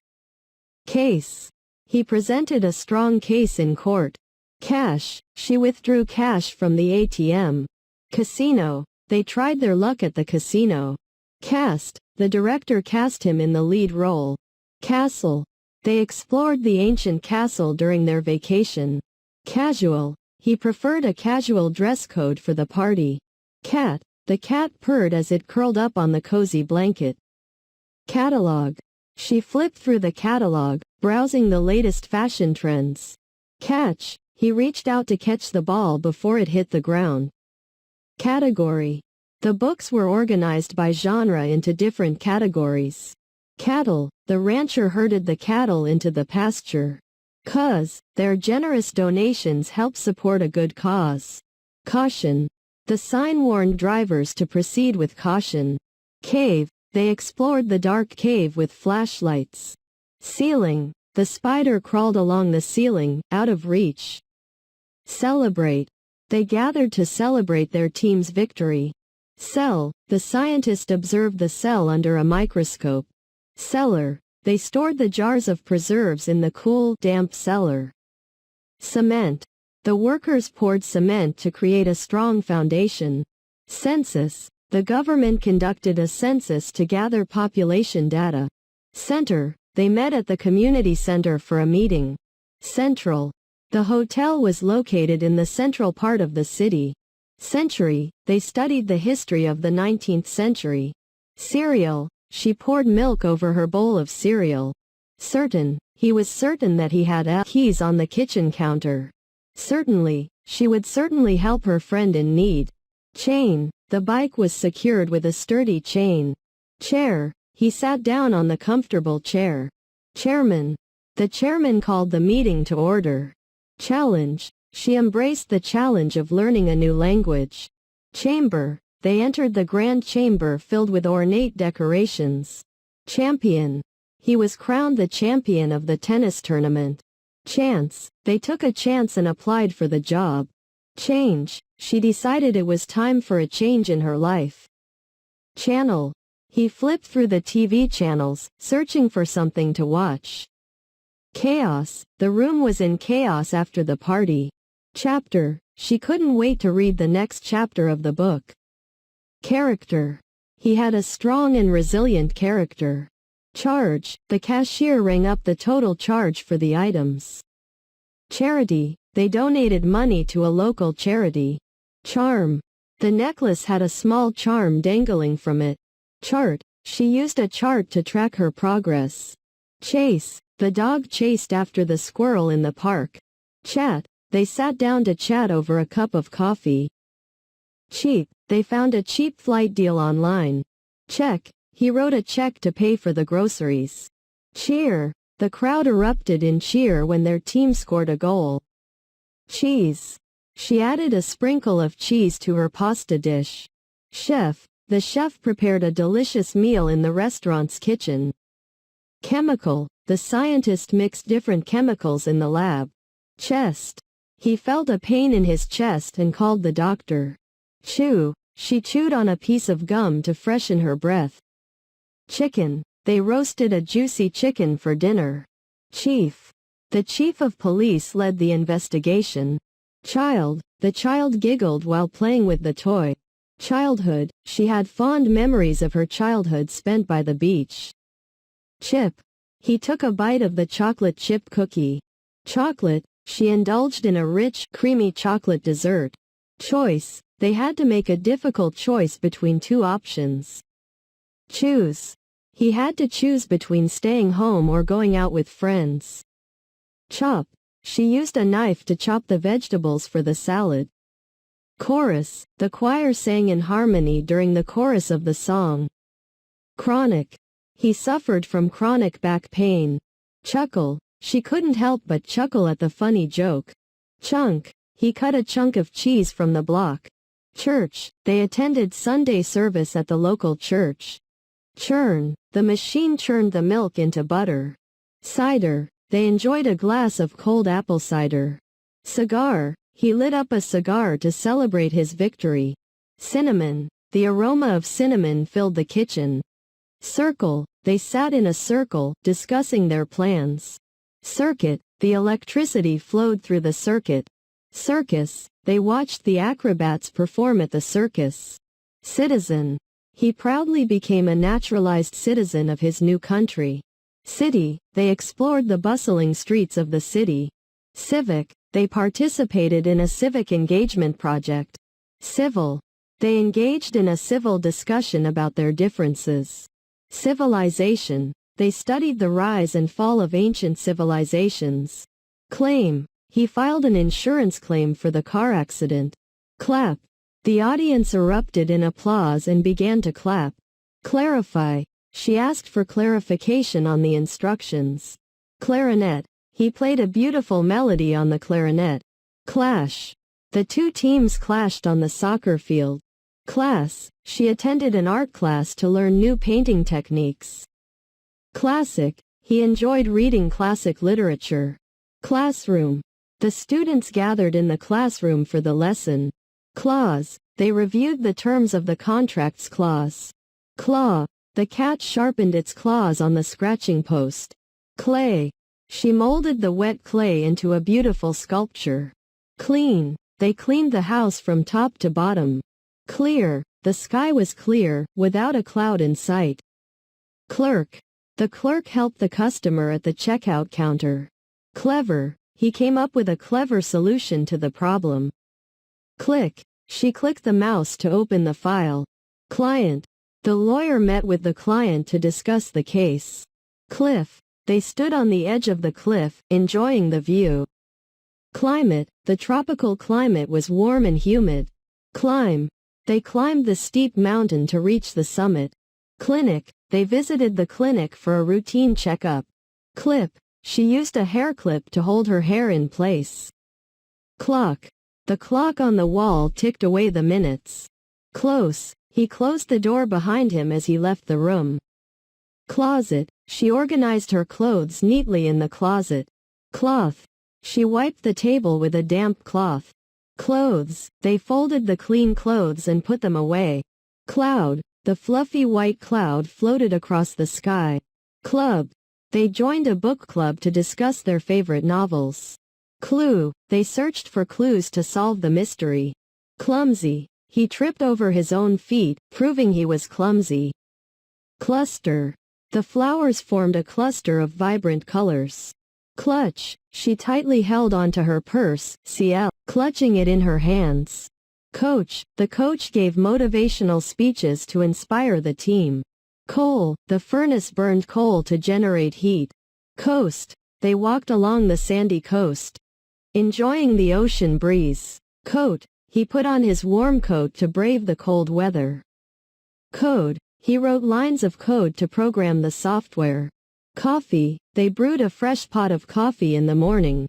Case, he presented a strong case in court. Cash, she withdrew cash from the ATM. Casino, they tried their luck at the casino. Cast, the director cast him in the lead role. Castle, They explored the ancient castle during their vacation. Casual. He preferred a casual dress code for the party. Cat. The cat purred as it curled up on the cozy blanket. Catalog. She flipped through the catalog, browsing the latest fashion trends. Catch. He reached out to catch the ball before it hit the ground. Category. The books were organized by genre into different categories. Cattle. The rancher herded the cattle into the pasture. Cause. Their generous donations help support a good cause. Caution. The sign warned drivers to proceed with caution. Cave. They explored the dark cave with flashlights. Ceiling. The spider crawled along the ceiling, out of reach. Celebrate. They gathered to celebrate their team's victory. Cell. The scientist observed the cell under a microscope. Cellar. They stored the jars of preserves in the cool, damp cellar. Cement. The workers poured cement to create a strong foundation. Census. The government conducted a census to gather population data. Center. They met at the community center for a meeting. Central. The hotel was located in the central part of the city. Century. They studied the history of the 19th century. Cereal. She poured milk over her bowl of cereal. Certain. He was certain that he had keys on the kitchen counter. Certainly. She would certainly help her friend in need. Chain. The bike was secured with a sturdy chain. Chair. He sat down on the comfortable chair. Chairman. The chairman called the meeting to order. Challenge. She embraced the challenge of learning a new language. Chamber. They entered the grand chamber filled with ornate decorations. Champion. He was crowned the champion of the tennis tournament. Chance. They took a chance and applied for the job. Change. She decided it was time for a change in her life. Channel. He flipped through the TV channels, searching for something to watch. Chaos. The room was in chaos after the party. Chapter. She couldn't wait to read the next chapter of the book. Character. He had a strong and resilient character. Charge. The cashier rang up the total charge for the items. Charity. They donated money to a local charity. Charm. The necklace had a small charm dangling from it. Chart. She used a chart to track her progress. Chase. The dog chased after the squirrel in the park. Chat. They sat down to chat over a cup of coffee. Cheap. They found a cheap flight deal online. Check. He wrote a check to pay for the groceries. Cheer. The crowd erupted in cheer when their team scored a goal. Cheese. She added a sprinkle of cheese to her pasta dish. Chef. The chef prepared a delicious meal in the restaurant's kitchen. Chemical. The scientist mixed different chemicals in the lab. Chest. He felt a pain in his chest and called the doctor. Chew. She chewed on a piece of gum to freshen her breath. Chicken. They roasted a juicy chicken for dinner. Chief. The chief of police led the investigation. Child. The child giggled while playing with the toy. Childhood. She had fond memories of her childhood spent by the beach. Chip. He took a bite of the chocolate chip cookie. Chocolate. She indulged in a rich, creamy chocolate dessert. Choice. They had to make a difficult choice between two options. Choose. He had to choose between staying home or going out with friends. Chop. She used a knife to chop the vegetables for the salad. Chorus. The choir sang in harmony during the chorus of the song. Chronic. He suffered from chronic back pain. Chuckle. She couldn't help but chuckle at the funny joke. Chunk. He cut a chunk of cheese from the block. Church. They attended Sunday service at the local church. Churn. The machine churned the milk into butter. Cider. They enjoyed a glass of cold apple cider. Cigar. He lit up a cigar to celebrate his victory. Cinnamon. The aroma of cinnamon filled the kitchen. Circle. They sat in a circle, discussing their plans. Circuit. The electricity flowed through the circuit. Circus. They watched the acrobats perform at the circus. Citizen. He proudly became a naturalized citizen of his new country. City, they explored the bustling streets of the city. Civic, they participated in a civic engagement project. Civil, they engaged in a civil discussion about their differences. Civilization, they studied the rise and fall of ancient civilizations. Claim, he filed an insurance claim for the car accident. Clap, the audience erupted in applause and began to clap. Clarify, she asked for clarification on the instructions. Clarinet, he played a beautiful melody on the clarinet. Clash, the two teams clashed on the soccer field. Class, she attended an art class to learn new painting techniques. Classic, he enjoyed reading classic literature. Classroom, the students gathered in the classroom for the lesson. Clause, they reviewed the terms of the contract's clause. Claw, the cat sharpened its claws on the scratching post. Clay, she molded the wet clay into a beautiful sculpture. Clean, they cleaned the house from top to bottom. Clear, the sky was clear, without a cloud in sight. Clerk, the clerk helped the customer at the checkout counter. Clever, he came up with a clever solution to the problem. Click, she clicked the mouse to open the file. Client, the lawyer met with the client to discuss the case. Cliff, they stood on the edge of the cliff, enjoying the view. Climate, the tropical climate was warm and humid. Climb, they climbed the steep mountain to reach the summit. Clinic, they visited the clinic for a routine checkup. Clip, she used a hair clip to hold her hair in place. Clock, the clock on the wall ticked away the minutes. Close, he closed the door behind him as he left the room. Closet, she organized her clothes neatly in the closet. Cloth, she wiped the table with a damp cloth. Clothes, they folded the clean clothes and put them away. Cloud, the fluffy white cloud floated across the sky. Club, they joined a book club to discuss their favorite novels. Clue, they searched for clues to solve the mystery. Clumsy, he tripped over his own feet, proving he was clumsy. Cluster, the flowers formed a cluster of vibrant colors. Clutch, she tightly held onto her purse, CL, clutching it in her hands. Coach, the coach gave motivational speeches to inspire the team. Coal, the furnace burned coal to generate heat. Coast, they walked along the sandy coast, enjoying the ocean breeze. Coat, he put on his warm coat to brave the cold weather. Code, he wrote lines of code to program the software. Coffee, they brewed a fresh pot of coffee in the morning.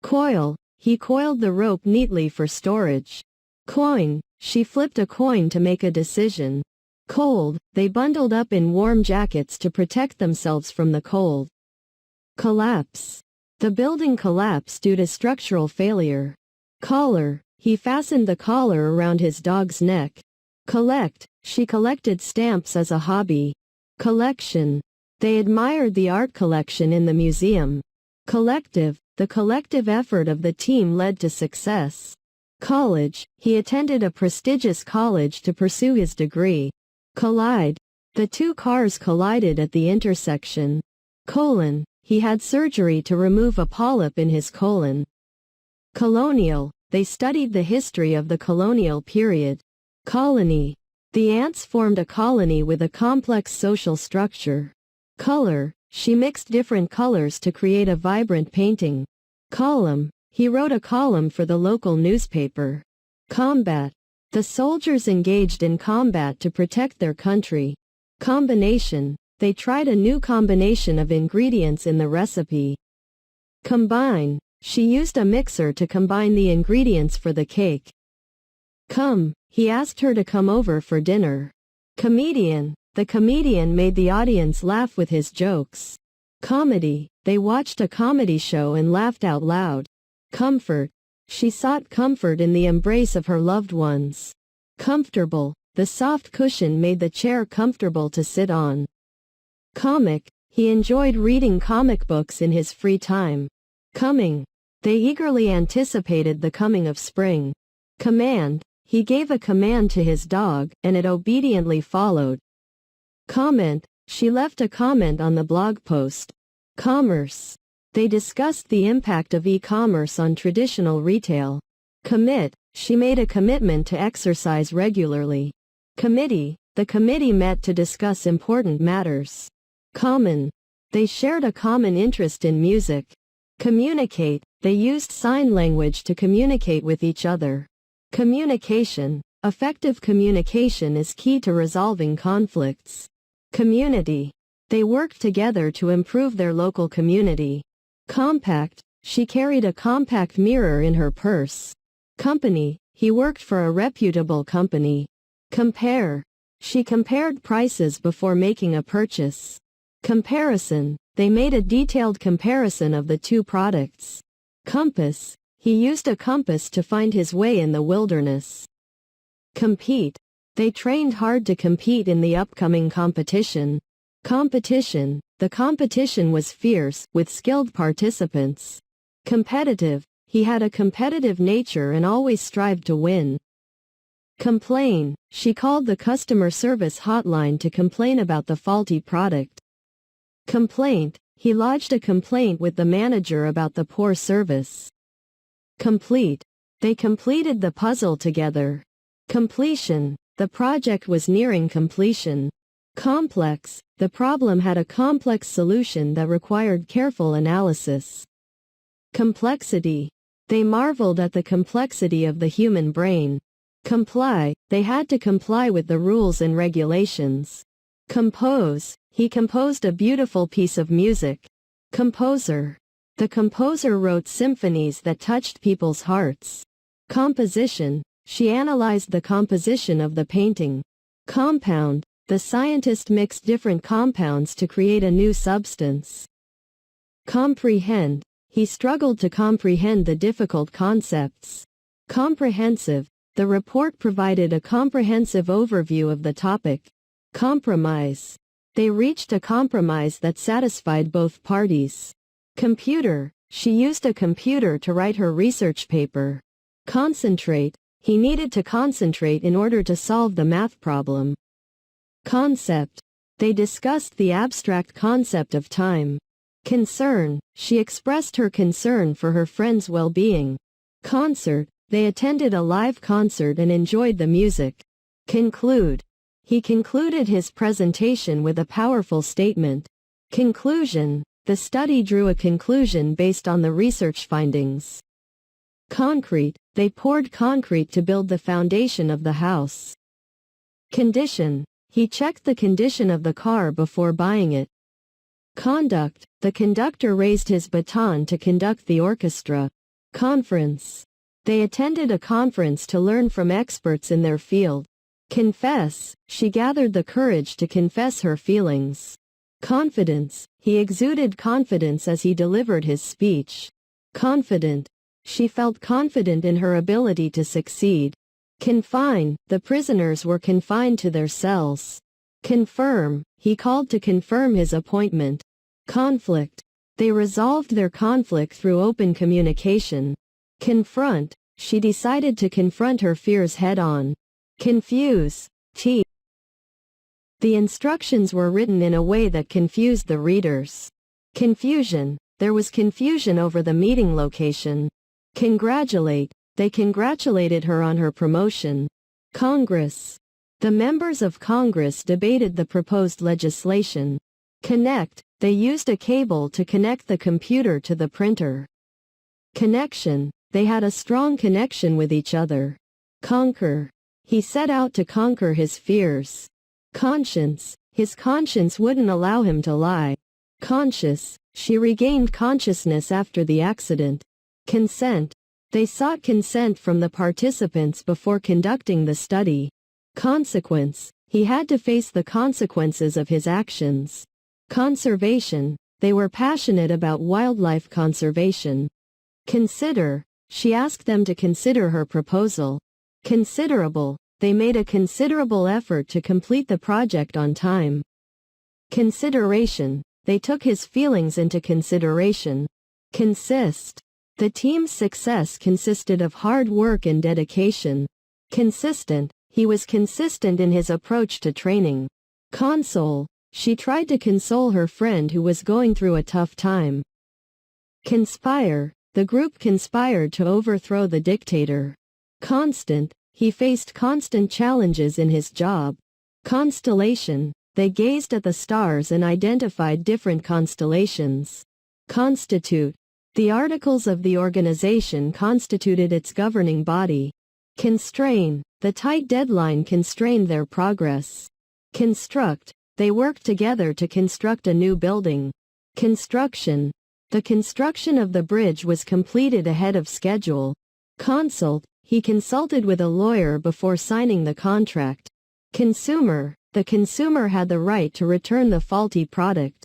Coil, he coiled the rope neatly for storage. Coin, she flipped a coin to make a decision. Cold, they bundled up in warm jackets to protect themselves from the cold. Collapse, the building collapsed due to structural failure. Collar, he fastened the collar around his dog's neck. Collect, she collected stamps as a hobby. Collection, they admired the art collection in the museum. Collective, the collective effort of the team led to success. College, he attended a prestigious college to pursue his degree. Collide, the two cars collided at the intersection. Colon, he had surgery to remove a polyp in his colon. Colonial, they studied the history of the colonial period. Colony, the ants formed a colony with a complex social structure. Color, she mixed different colors to create a vibrant painting. Column, he wrote a column for the local newspaper. Combat, the soldiers engaged in combat to protect their country. Combination, they tried a new combination of ingredients in the recipe. Combine, she used a mixer to combine the ingredients for the cake. Come, he asked her to come over for dinner. Comedian, the comedian made the audience laugh with his jokes. Comedy, they watched a comedy show and laughed out loud. Comfort, she sought comfort in the embrace of her loved ones. Comfortable, the soft cushion made the chair comfortable to sit on. Comic, he enjoyed reading comic books in his free time. Coming, they eagerly anticipated the coming of spring. Command, he gave a command to his dog, and it obediently followed. Comment, She left a comment on the blog post. Commerce. They discussed the impact of e-commerce on traditional retail. Commit. She made a commitment to exercise regularly. Committee. The committee met to discuss important matters. Common. They shared a common interest in music. Communicate. They used sign language to communicate with each other. Communication. Effective communication is key to resolving conflicts. Community. They worked together to improve their local community. Compact. She carried a compact mirror in her purse. Company. He worked for a reputable company. Compare. She compared prices before making a purchase. Comparison. They made a detailed comparison of the two products. Compass. He used a compass to find his way in the wilderness. Compete. They trained hard to compete in the upcoming competition. Competition. The competition was fierce, with skilled participants. Competitive. He had a competitive nature and always strived to win. Complain. She called the customer service hotline to complain about the faulty product. Complaint. He lodged a complaint with the manager about the poor service. Complete. They completed the puzzle together. Completion. The project was nearing completion. Complex. The problem had a complex solution that required careful analysis. Complexity. They marveled at the complexity of the human brain. Comply. They had to comply with the rules and regulations. Compose. He composed a beautiful piece of music. Composer. The composer wrote symphonies that touched people's hearts. Composition. She analyzed the composition of the painting. Compound. The scientist mixed different compounds to create a new substance. Comprehend. He struggled to comprehend the difficult concepts. Comprehensive. The report provided a comprehensive overview of the topic. Compromise. They reached a compromise that satisfied both parties. Computer. She used a computer to write her research paper. Concentrate. He needed to concentrate in order to solve the math problem. Concept. They discussed the abstract concept of time. Concern. She expressed her concern for her friend's well-being. Concert. They attended a live concert and enjoyed the music. Conclude. He concluded his presentation with a powerful statement. Conclusion. The study drew a conclusion based on the research findings. Concrete. They poured concrete to build the foundation of the house. Condition. He checked the condition of the car before buying it. Conduct. The conductor raised his baton to conduct the orchestra. Conference. They attended a conference to learn from experts in their field. Confess. She gathered the courage to confess her feelings. Confidence. He exuded confidence as he delivered his speech. Confident. She felt confident in her ability to succeed. Confine. The prisoners were confined to their cells. Confirm. He called to confirm his appointment. Conflict. They resolved their conflict through open communication. Confront. She decided to confront her fears head-on. Confuse. The instructions were written in a way that confused the readers. Confusion. There was confusion over the meeting location. Congratulate. They congratulated her on her promotion. Congress. The members of Congress debated the proposed legislation. Connect. They used a cable to connect the computer to the printer. Connection. They had a strong connection with each other. Conquer. He set out to conquer his fears. Conscience. His conscience wouldn't allow him to lie. Conscious. She regained consciousness after the accident. Consent. They sought consent from the participants before conducting the study. Consequence. He had to face the consequences of his actions. Conservation. They were passionate about wildlife conservation. Consider. She asked them to consider her proposal. Considerable. They made a considerable effort to complete the project on time. Consideration. They took his feelings into consideration. Consist. The team's success consisted of hard work and dedication. Consistent. He was consistent in his approach to training. Console. she tried to console her friend who was going through a tough time. Conspire, the group conspired to overthrow the dictator. Constant, he faced constant challenges in his job. Constellation, they gazed at the stars and identified different constellations. Constitute, the articles of the organization constituted its governing body. Constrain, the tight deadline constrained their progress. Construct, they worked together to construct a new building. Construction, the construction of the bridge was completed ahead of schedule. Consult, he consulted with a lawyer before signing the contract. Consumer, the consumer had the right to return the faulty product.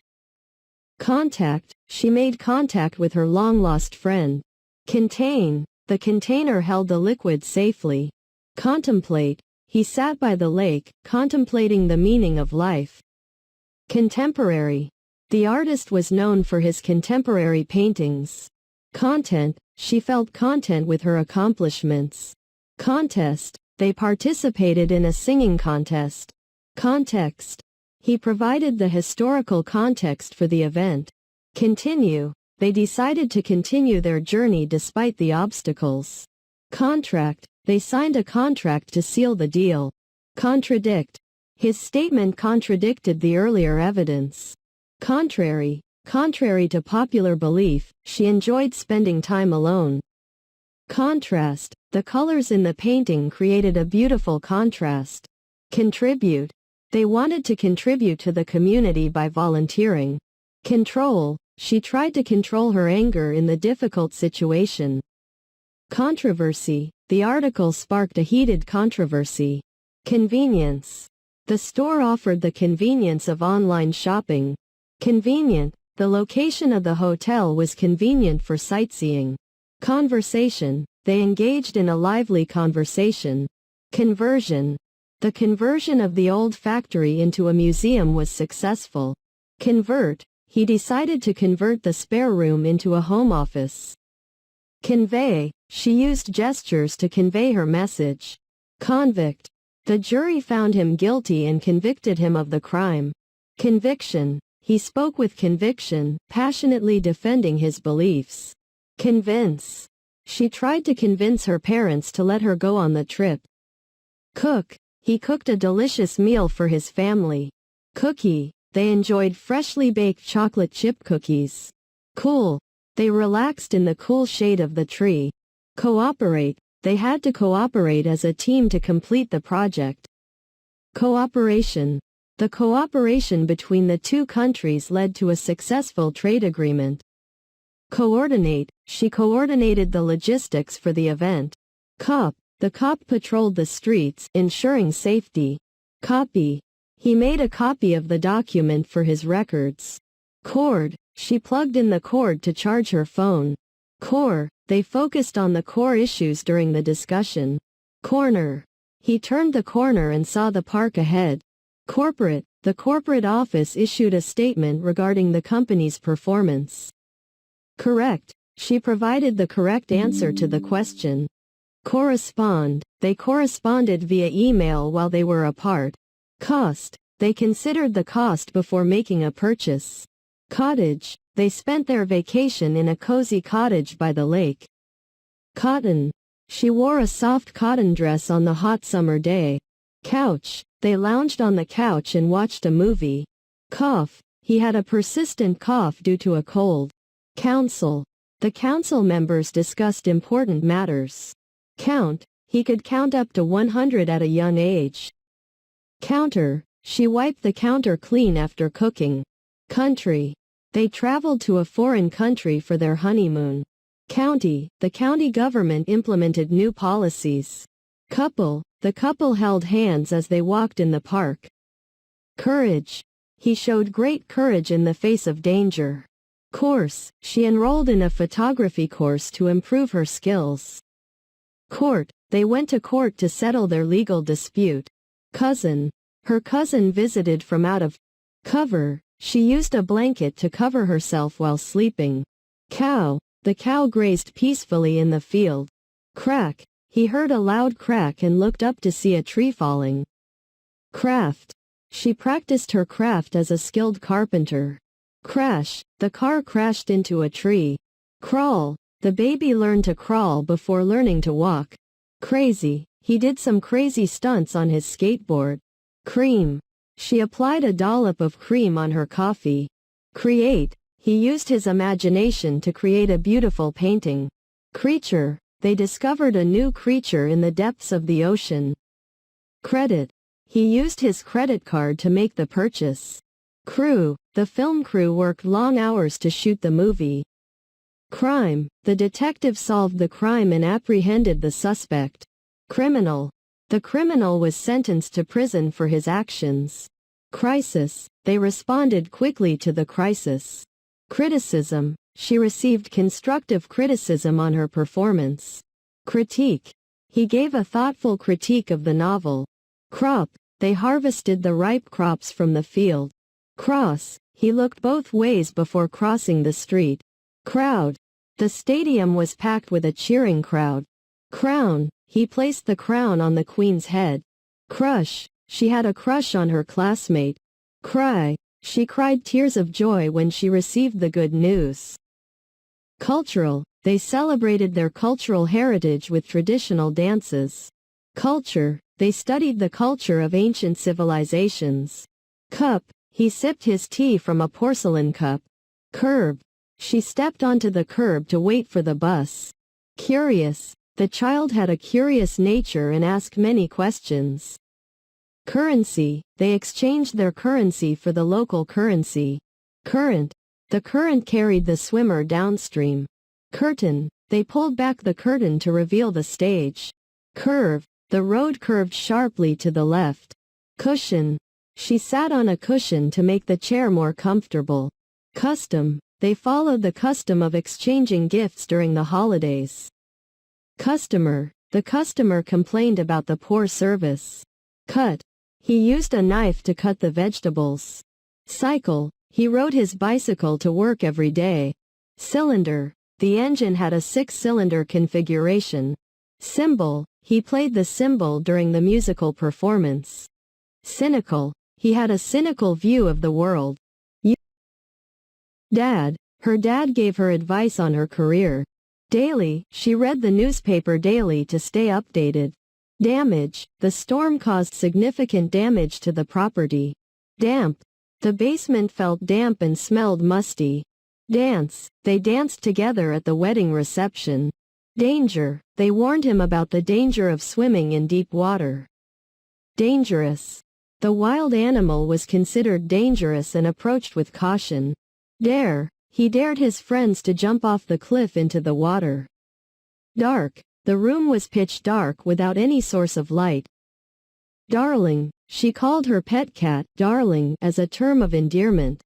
Contact, she made contact with her long-lost friend. Contain, the container held the liquid safely. Contemplate, he sat by the lake, contemplating the meaning of life. Contemporary, the artist was known for his contemporary paintings. Content, she felt content with her accomplishments. Contest, they participated in a singing contest. Context, he provided the historical context for the event. Continue, they decided to continue their journey despite the obstacles. Contract, they signed a contract to seal the deal. Contradict, his statement contradicted the earlier evidence. Contrary, contrary to popular belief, she enjoyed spending time alone. Contrast, the colors in the painting created a beautiful contrast. Contribute, they wanted to contribute to the community by volunteering. Control, she tried to control her anger in the difficult situation. Controversy, the article sparked a heated controversy. Convenience, the store offered the convenience of online shopping. Convenient, the location of the hotel was convenient for sightseeing. Conversation, they engaged in a lively conversation. Conversion, the conversion of the old factory into a museum was successful. Convert, he decided to convert the spare room into a home office. Convey, she used gestures to convey her message. Convict, the jury found him guilty and convicted him of the crime. Conviction, he spoke with conviction, passionately defending his beliefs. Convince, she tried to convince her parents to let her go on the trip. Cook, he cooked a delicious meal for his family. Cookie, they enjoyed freshly baked chocolate chip cookies. Cool, they relaxed in the cool shade of the tree. Cooperate, they had to cooperate as a team to complete the project. Cooperation, the cooperation between the two countries led to a successful trade agreement. Coordinate, she coordinated the logistics for the event. Cop, the cop patrolled the streets, ensuring safety. Copy, he made a copy of the document for his records. Cord, she plugged in the cord to charge her phone. Core, they focused on the core issues during the discussion. Corner, he turned the corner and saw the park ahead. Corporate, the corporate office issued a statement regarding the company's performance. Correct, she provided the correct answer to the question. Correspond, they corresponded via email while they were apart. Cost, they considered the cost before making a purchase. Cottage, they spent their vacation in a cozy cottage by the lake. Cotton, she wore a soft cotton dress on the hot summer day. Couch, they lounged on the couch and watched a movie. Cough, he had a persistent cough due to a cold. Council, the council members discussed important matters. Count, he could count up to 100 at a young age. Counter, she wiped the counter clean after cooking. Country, they traveled to a foreign country for their honeymoon. County, the county government implemented new policies. Couple, the couple held hands as they walked in the park. Courage, he showed great courage in the face of danger. Course, she enrolled in a photography course to improve her skills. Court, they went to court to settle their legal dispute. Cousin, her cousin visited from out of cover, she used a blanket to cover herself while sleeping. Cow, the cow grazed peacefully in the field. Crack, he heard a loud crack and looked up to see a tree falling. Craft, She practiced her craft as a skilled carpenter. Crash, the car crashed into a tree. Crawl, the baby learned to crawl before learning to walk. Crazy, he did some crazy stunts on his skateboard. Cream, she applied a dollop of cream on her coffee. Create, he used his imagination to create a beautiful painting. Creature, they discovered a new creature in the depths of the ocean. Credit, he used his credit card to make the purchase. Crew, the film crew worked long hours to shoot the movie. Crime, the detective solved the crime and apprehended the suspect. Criminal, the criminal was sentenced to prison for his actions. Crisis, they responded quickly to the crisis. Criticism, she received constructive criticism on her performance. Critique, he gave a thoughtful critique of the novel. Crop, they harvested the ripe crops from the field. Cross, he looked both ways before crossing the street. Crowd, the stadium was packed with a cheering crowd. Crown, he placed the crown on the queen's head. Crush, she had a crush on her classmate. Cry, she cried tears of joy when she received the good news. Cultural, they celebrated their cultural heritage with traditional dances. Culture, they studied the culture of ancient civilizations. Cup, he sipped his tea from a porcelain cup. Curb, she stepped onto the curb to wait for the bus. Curious, the child had a curious nature and asked many questions. Currency, they exchanged their currency for the local currency. Current, the current carried the swimmer downstream. Curtain, they pulled back the curtain to reveal the stage. Curve, the road curved sharply to the left. Cushion, she sat on a cushion to make the chair more comfortable. Custom, they followed the custom of exchanging gifts during the holidays. Customer, the customer complained about the poor service. Cut, he used a knife to cut the vegetables. Cycle, he rode his bicycle to work every day. Cylinder, the engine had a 6-cylinder configuration. Cymbal, he played the cymbal during the musical performance. Cynical, he had a cynical view of the world. Dad, her dad gave her advice on her career. Daily, she read the newspaper daily to stay updated. Damage, the storm caused significant damage to the property. Damp, the basement felt damp and smelled musty. Dance, they danced together at the wedding reception. Danger, they warned him about the danger of swimming in deep water. Dangerous, the wild animal was considered dangerous and approached with caution. Dare, he dared his friends to jump off the cliff into the water. Dark, the room was pitch dark without any source of light. Darling, she called her pet cat Darling as a term of endearment.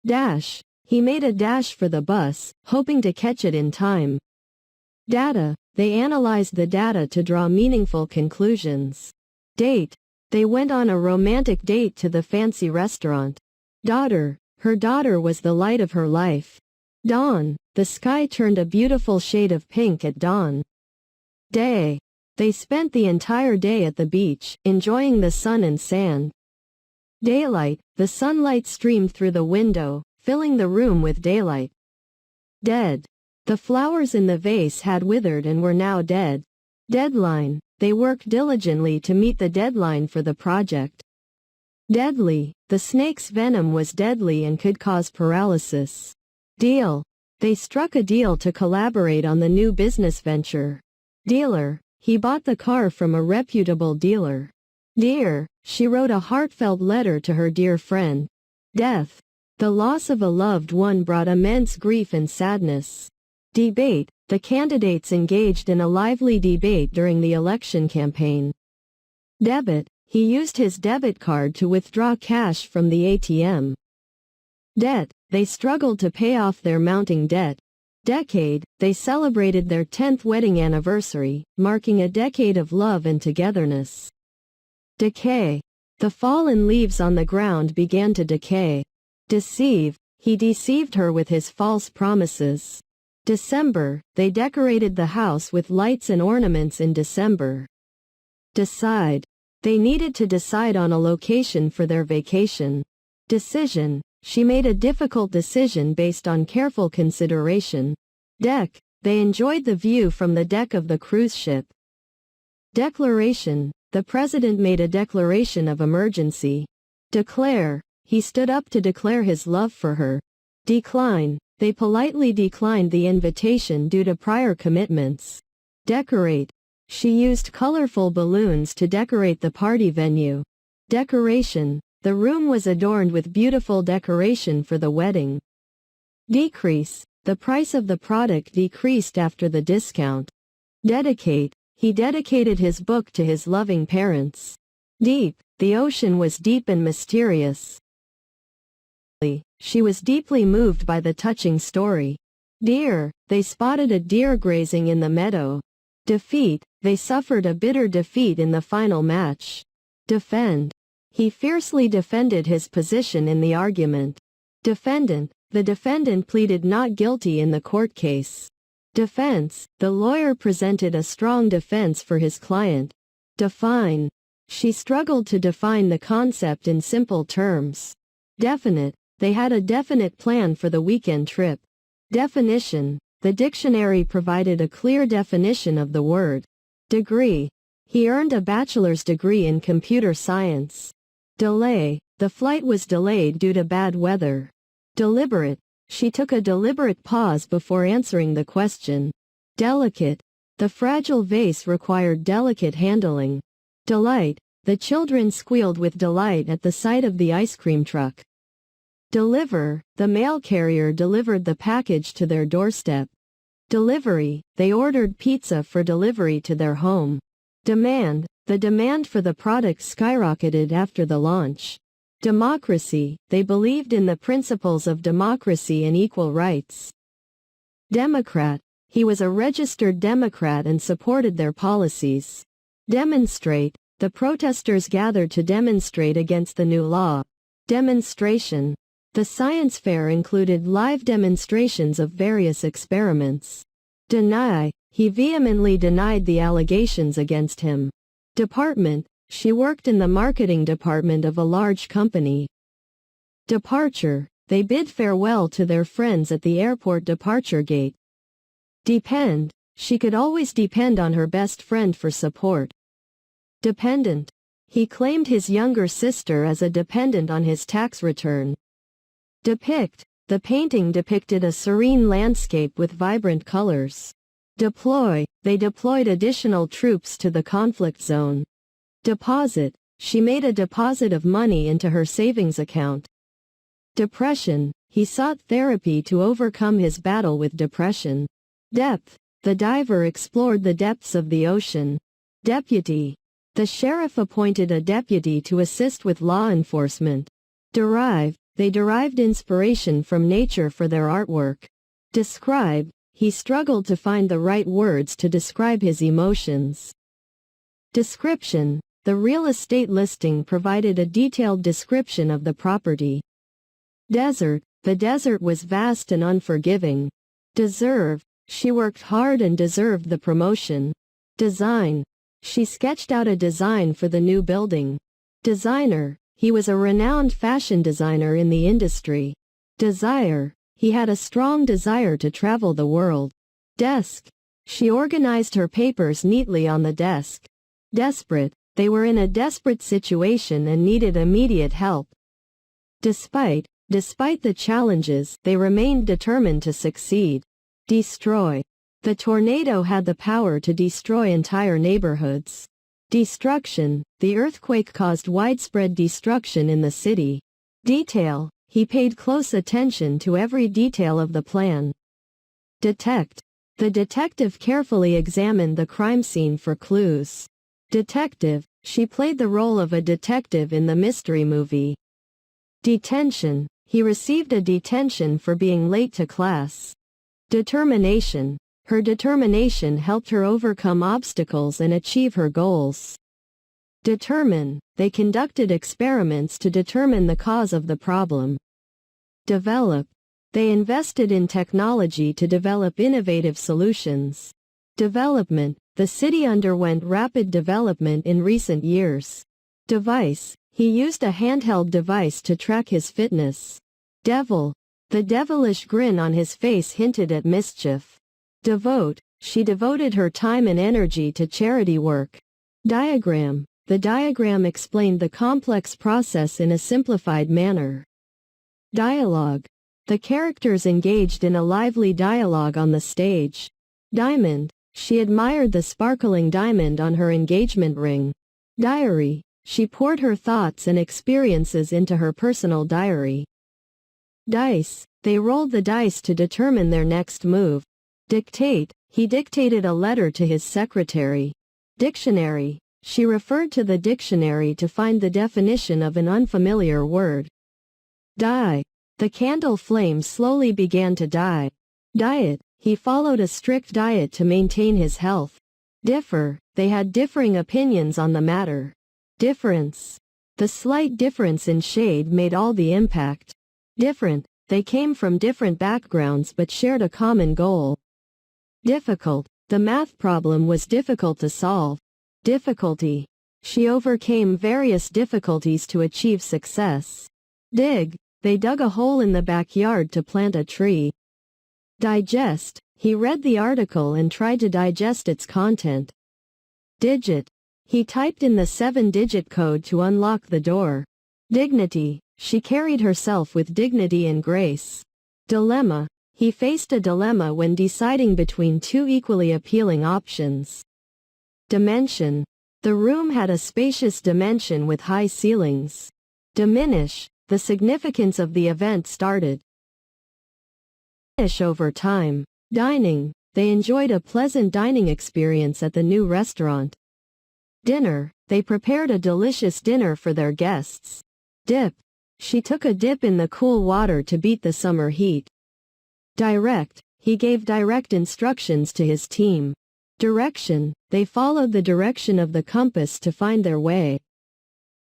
Dash, he made a dash for the bus, hoping to catch it in time. Data, they analyzed the data to draw meaningful conclusions. Date, they went on a romantic date to the fancy restaurant. Daughter, her daughter was the light of her life. Dawn, the sky turned a beautiful shade of pink at dawn. Day, they spent the entire day at the beach, enjoying the sun and sand. Daylight, the sunlight streamed through the window, filling the room with daylight. Dead, the flowers in the vase had withered and were now dead. Deadline, they worked diligently to meet the deadline for the project. Deadly, the snake's venom was deadly and could cause paralysis. Deal, they struck a deal to collaborate on the new business venture. Dealer, he bought the car from a reputable dealer. Dear, she wrote a heartfelt letter to her dear friend. Death, the loss of a loved one brought immense grief and sadness. Debate, the candidates engaged in a lively debate during the election campaign. Debit, he used his debit card to withdraw cash from the ATM. Debt, they struggled to pay off their mounting debt. Decade, they celebrated their 10th wedding anniversary, marking a decade of love and togetherness. Decay, the fallen leaves on the ground began to decay. Deceive, he deceived her with his false promises. December, they decorated the house with lights and ornaments in December. Decide, They needed to decide on a location for their vacation. Decision. She made a difficult decision based on careful consideration. Deck. They enjoyed the view from the deck of the cruise ship. Declaration. The president made a declaration of emergency. Declare. He stood up to declare his love for her. Decline. They politely declined the invitation due to prior commitments. Decorate. She used colorful balloons to decorate the party venue. Decoration. The room was adorned with beautiful decoration for the wedding. Decrease. The price of the product decreased after the discount. Dedicate. He dedicated his book to his loving parents. Deep. The ocean was deep and mysterious. She was deeply moved by the touching story. Deer. They spotted a deer grazing in the meadow. Defeat. They suffered a bitter defeat in the final match. Defend. He fiercely defended his position in the argument. Defendant. The defendant pleaded not guilty in the court case. Defense. The lawyer presented a strong defense for his client. Define. She struggled to define the concept in simple terms. Definite. They had a definite plan for the weekend trip. Definition. The dictionary provided a clear definition of the word. Degree. He earned a bachelor's degree in computer science. Delay. The flight was delayed due to bad weather. Deliberate. She took a deliberate pause before answering the question. Delicate. The fragile vase required delicate handling. Delight. The children squealed with delight at the sight of the ice cream truck. Deliver. The mail carrier delivered the package to their doorstep. Delivery. They ordered pizza for delivery to their home. Demand. The demand for the product skyrocketed after the launch. Democracy. They believed in the principles of democracy and equal rights. Democrat. He was a registered Democrat and supported their policies. Demonstrate. The protesters gathered to demonstrate against the new law. Demonstration. The science fair included live demonstrations of various experiments. Deny. He vehemently denied the allegations against him. Department. She worked in the marketing department of a large company. Departure. They bid farewell to their friends at the airport departure gate. Depend. She could always depend on her best friend for support. Dependent. He claimed his younger sister as a dependent on his tax return. Depict. The painting depicted a serene landscape with vibrant colors. Deploy. They deployed additional troops to the conflict zone. Deposit. She made a deposit of money into her savings account. Depression. He sought therapy to overcome his battle with depression. Depth. The diver explored the depths of the ocean. Deputy. The sheriff appointed a deputy to assist with law enforcement. Derive. They derived inspiration from nature for their artwork. Describe. He struggled to find the right words to describe his emotions. Description. The real estate listing provided a detailed description of the property. Desert. The desert was vast and unforgiving. Deserve. She worked hard and deserved the promotion. Design. She sketched out a design for the new building. Designer. He was a renowned fashion designer in the industry. Desire. He had a strong desire to travel the world. Desk. She organized her papers neatly on the desk. Desperate. They were in a desperate situation and needed immediate help. Despite the challenges, they remained determined to succeed. Destroy. The tornado had the power to destroy entire neighborhoods. Destruction. The earthquake caused widespread destruction in the city. Detail. He paid close attention to every detail of the plan. Detect. The detective carefully examined the crime scene for clues. Detective. She played the role of a detective in the mystery movie. Detention. He received a detention for being late to class. Determination. Her determination helped her overcome obstacles and achieve her goals. Determine. They conducted experiments to determine the cause of the problem. Develop. They invested in technology to develop innovative solutions. Development. The city underwent rapid development in recent years. Device, he used a handheld device to track his fitness. Devil, the devilish grin on his face hinted at mischief. Devote, she devoted her time and energy to charity work. Diagram, the diagram explained the complex process in a simplified manner. Dialogue, the characters engaged in a lively dialogue on the stage. Diamond, she admired the sparkling diamond on her engagement ring. Diary, she poured her thoughts and experiences into her personal diary. Dice, they rolled the dice to determine their next move. Dictate, he dictated a letter to his secretary. Dictionary, she referred to the dictionary to find the definition of an unfamiliar word. Die, the candle flame slowly began to die. Diet, he followed a strict diet to maintain his health. Differ, they had differing opinions on the matter. Difference, the slight difference in shade made all the impact. Different, they came from different backgrounds but shared a common goal. Difficult, the math problem was difficult to solve. Difficulty, she overcame various difficulties to achieve success. Dig, they dug a hole in the backyard to plant a tree. Digest, he read the article and tried to digest its content. Digit, he typed in the 7-digit code to unlock the door. Dignity, she carried herself with dignity and grace. Dilemma, he faced a dilemma when deciding between two equally appealing options. Dimension, the room had a spacious dimension with high ceilings. Diminish, the significance of the event started. Diminish over time. Dining, they enjoyed a pleasant dining experience at the new restaurant. Dinner, they prepared a delicious dinner for their guests. Dip, she took a dip in the cool water to beat the summer heat. Direct, he gave direct instructions to his team. Direction, they followed the direction of the compass to find their way.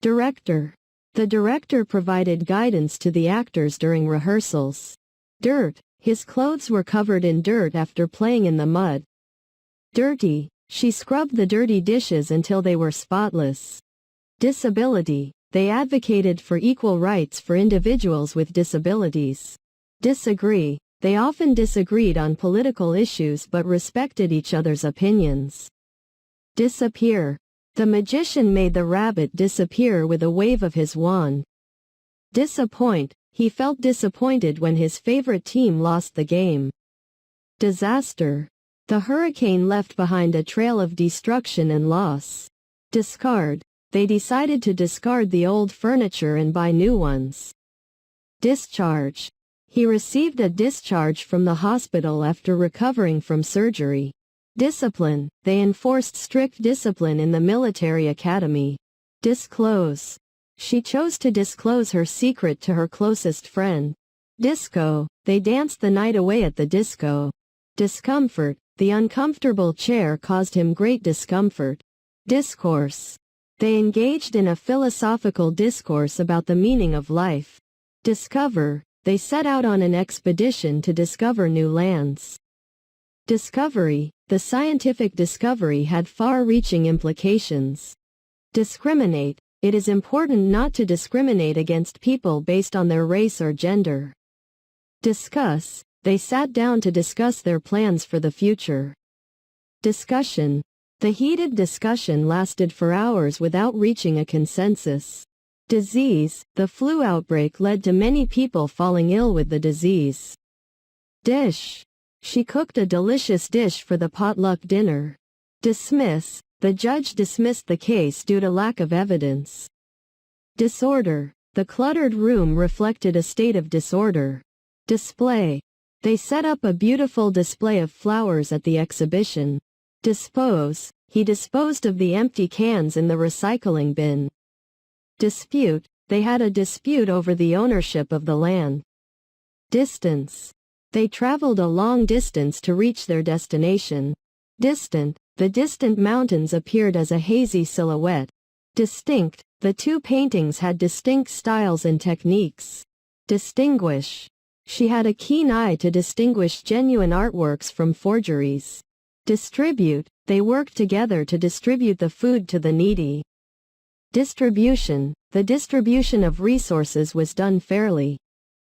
Director, the director provided guidance to the actors during rehearsals. Dirt, his clothes were covered in dirt after playing in the mud. Dirty, she scrubbed the dirty dishes until they were spotless. Disability, they advocated for equal rights for individuals with disabilities. Disagree, they often disagreed on political issues but respected each other's opinions. Disappear, the magician made the rabbit disappear with a wave of his wand. Disappoint, he felt disappointed when his favorite team lost the game. Disaster, the hurricane left behind a trail of destruction and loss. Discard, they decided to discard the old furniture and buy new ones. Discharge, he received a discharge from the hospital after recovering from surgery. Discipline, they enforced strict discipline in the military academy. Disclose, she chose to disclose her secret to her closest friend. Disco, they danced the night away at the disco. Discomfort, the uncomfortable chair caused him great discomfort. Discourse, they engaged in a philosophical discourse about the meaning of life. Discover, they set out on an expedition to discover new lands. Discovery, the scientific discovery had far-reaching implications. Discriminate, it is important not to discriminate against people based on their race or gender. Discuss, they sat down to discuss their plans for the future. Discussion, the heated discussion lasted for hours without reaching a consensus. Disease, the flu outbreak led to many people falling ill with the disease. Dish, she cooked a delicious dish for the potluck dinner. Dismiss, the judge dismissed the case due to lack of evidence. Disorder, the cluttered room reflected a state of disorder. Display, they set up a beautiful display of flowers at the exhibition. Dispose, he disposed of the empty cans in the recycling bin. Dispute, they had a dispute over the ownership of the land. Distance, they traveled a long distance to reach their destination. Distant, the distant mountains appeared as a hazy silhouette. Distinct, the two paintings had distinct styles and techniques. Distinguish, she had a keen eye to distinguish genuine artworks from forgeries. Distribute, they worked together to distribute the food to the needy. Distribution. The distribution of resources was done fairly.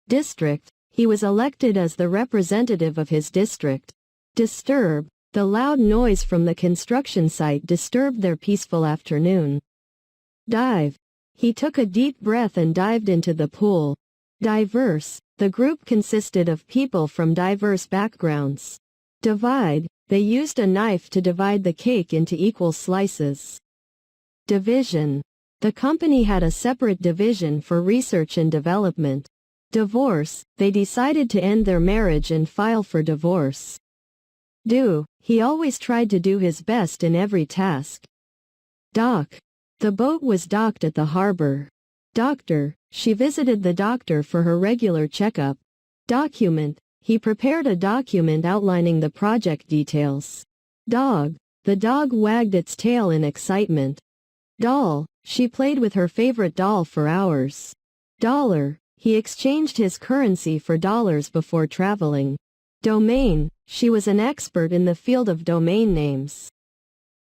District. He was elected as the representative of his district. Disturb. The loud noise from the construction site disturbed their peaceful afternoon. Dive. He took a deep breath and dived into the pool. Diverse. The group consisted of people from diverse backgrounds. Divide. They used a knife to divide the cake into equal slices. Division. The company had a separate division for research and development. Divorce. They decided to end their marriage and file for divorce. Do. He always tried to do his best in every task. Dock. The boat was docked at the harbor. Doctor. She visited the doctor for her regular checkup. Document. He prepared a document outlining the project details. Dog. The dog wagged its tail in excitement. Doll. She played with her favorite doll for hours. Dollar. He exchanged his currency for dollars before traveling. Domain. She was an expert in the field of domain names.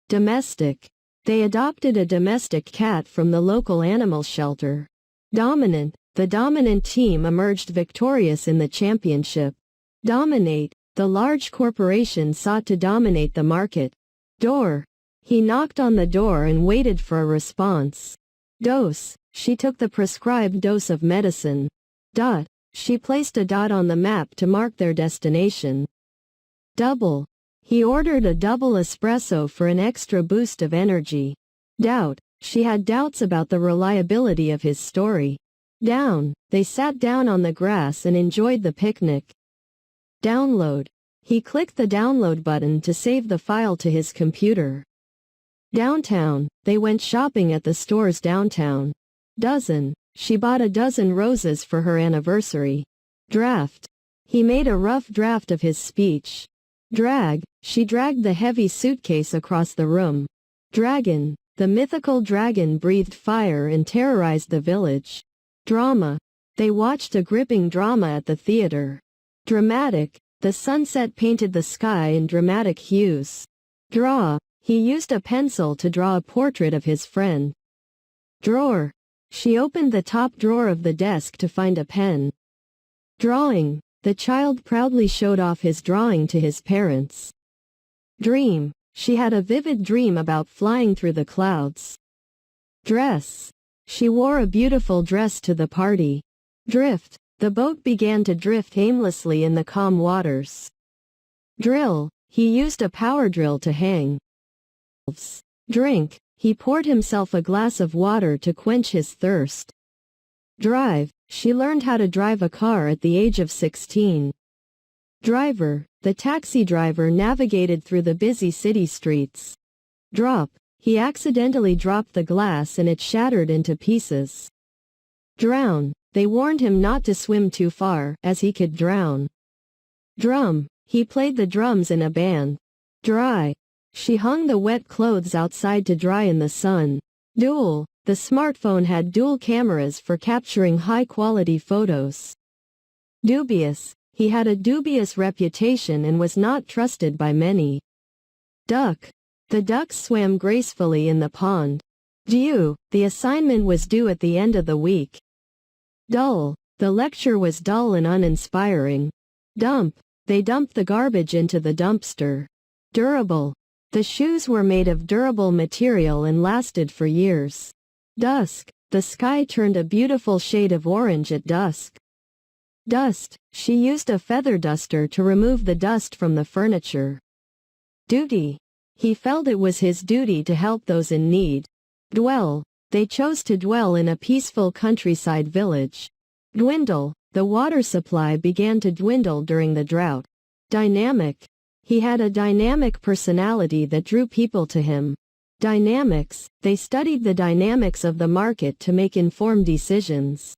Domestic. They adopted a domestic cat from the local animal shelter. Dominant. The dominant team emerged victorious in the championship. Dominate. The large corporation sought to dominate the market. Door. He knocked on the door and waited for a response. Dose. She took the prescribed dose of medicine. Dot. She placed a dot on the map to mark their destination. Double. He ordered a double espresso for an extra boost of energy. Doubt. She had doubts about the reliability of his story. Down. They sat down on the grass and enjoyed the picnic. Download. He clicked the download button to save the file to his computer. Downtown. They went shopping at the stores downtown. Dozen. She bought a dozen roses for her anniversary. Draft. He made a rough draft of his speech. Drag. She dragged the heavy suitcase across the room. Dragon. The mythical dragon breathed fire and terrorized the village. Drama. They watched a gripping drama at the theater. Dramatic. The sunset painted the sky in dramatic hues. Draw. He used a pencil to draw a portrait of his friend. Drawer. She opened the top drawer of the desk to find a pen. Drawing. The child proudly showed off his drawing to his parents. Dream. She had a vivid dream about flying through the clouds. Dress. She wore a beautiful dress to the party. Drift. The boat began to drift aimlessly in the calm waters. Drill. He used a power drill to hang. Drink. He poured himself a glass of water to quench his thirst. Drive. She learned how to drive a car at the age of 16. Driver. The taxi driver navigated through the busy city streets. Drop. He accidentally dropped the glass and it shattered into pieces. Drown. They warned him not to swim too far, as he could drown. Drum. He played the drums in a band. Dry. She hung the wet clothes outside to dry in the sun. Dual. The smartphone had dual cameras for capturing high-quality photos. Dubious. He had a dubious reputation and was not trusted by many. Duck. The ducks swam gracefully in the pond. Due. The assignment was due at the end of the week. Dull. The lecture was dull and uninspiring. Dump. They dumped the garbage into the dumpster. Durable. The shoes were made of durable material and lasted for years. Dusk. The sky turned a beautiful shade of orange at dusk. Dust. She used a feather duster to remove the dust from the furniture. Duty. He felt it was his duty to help those in need. Dwell. They chose to dwell in a peaceful countryside village. Dwindle. The water supply began to dwindle during the drought. Dynamic. He had a dynamic personality that drew people to him. Dynamics. They studied the dynamics of the market to make informed decisions.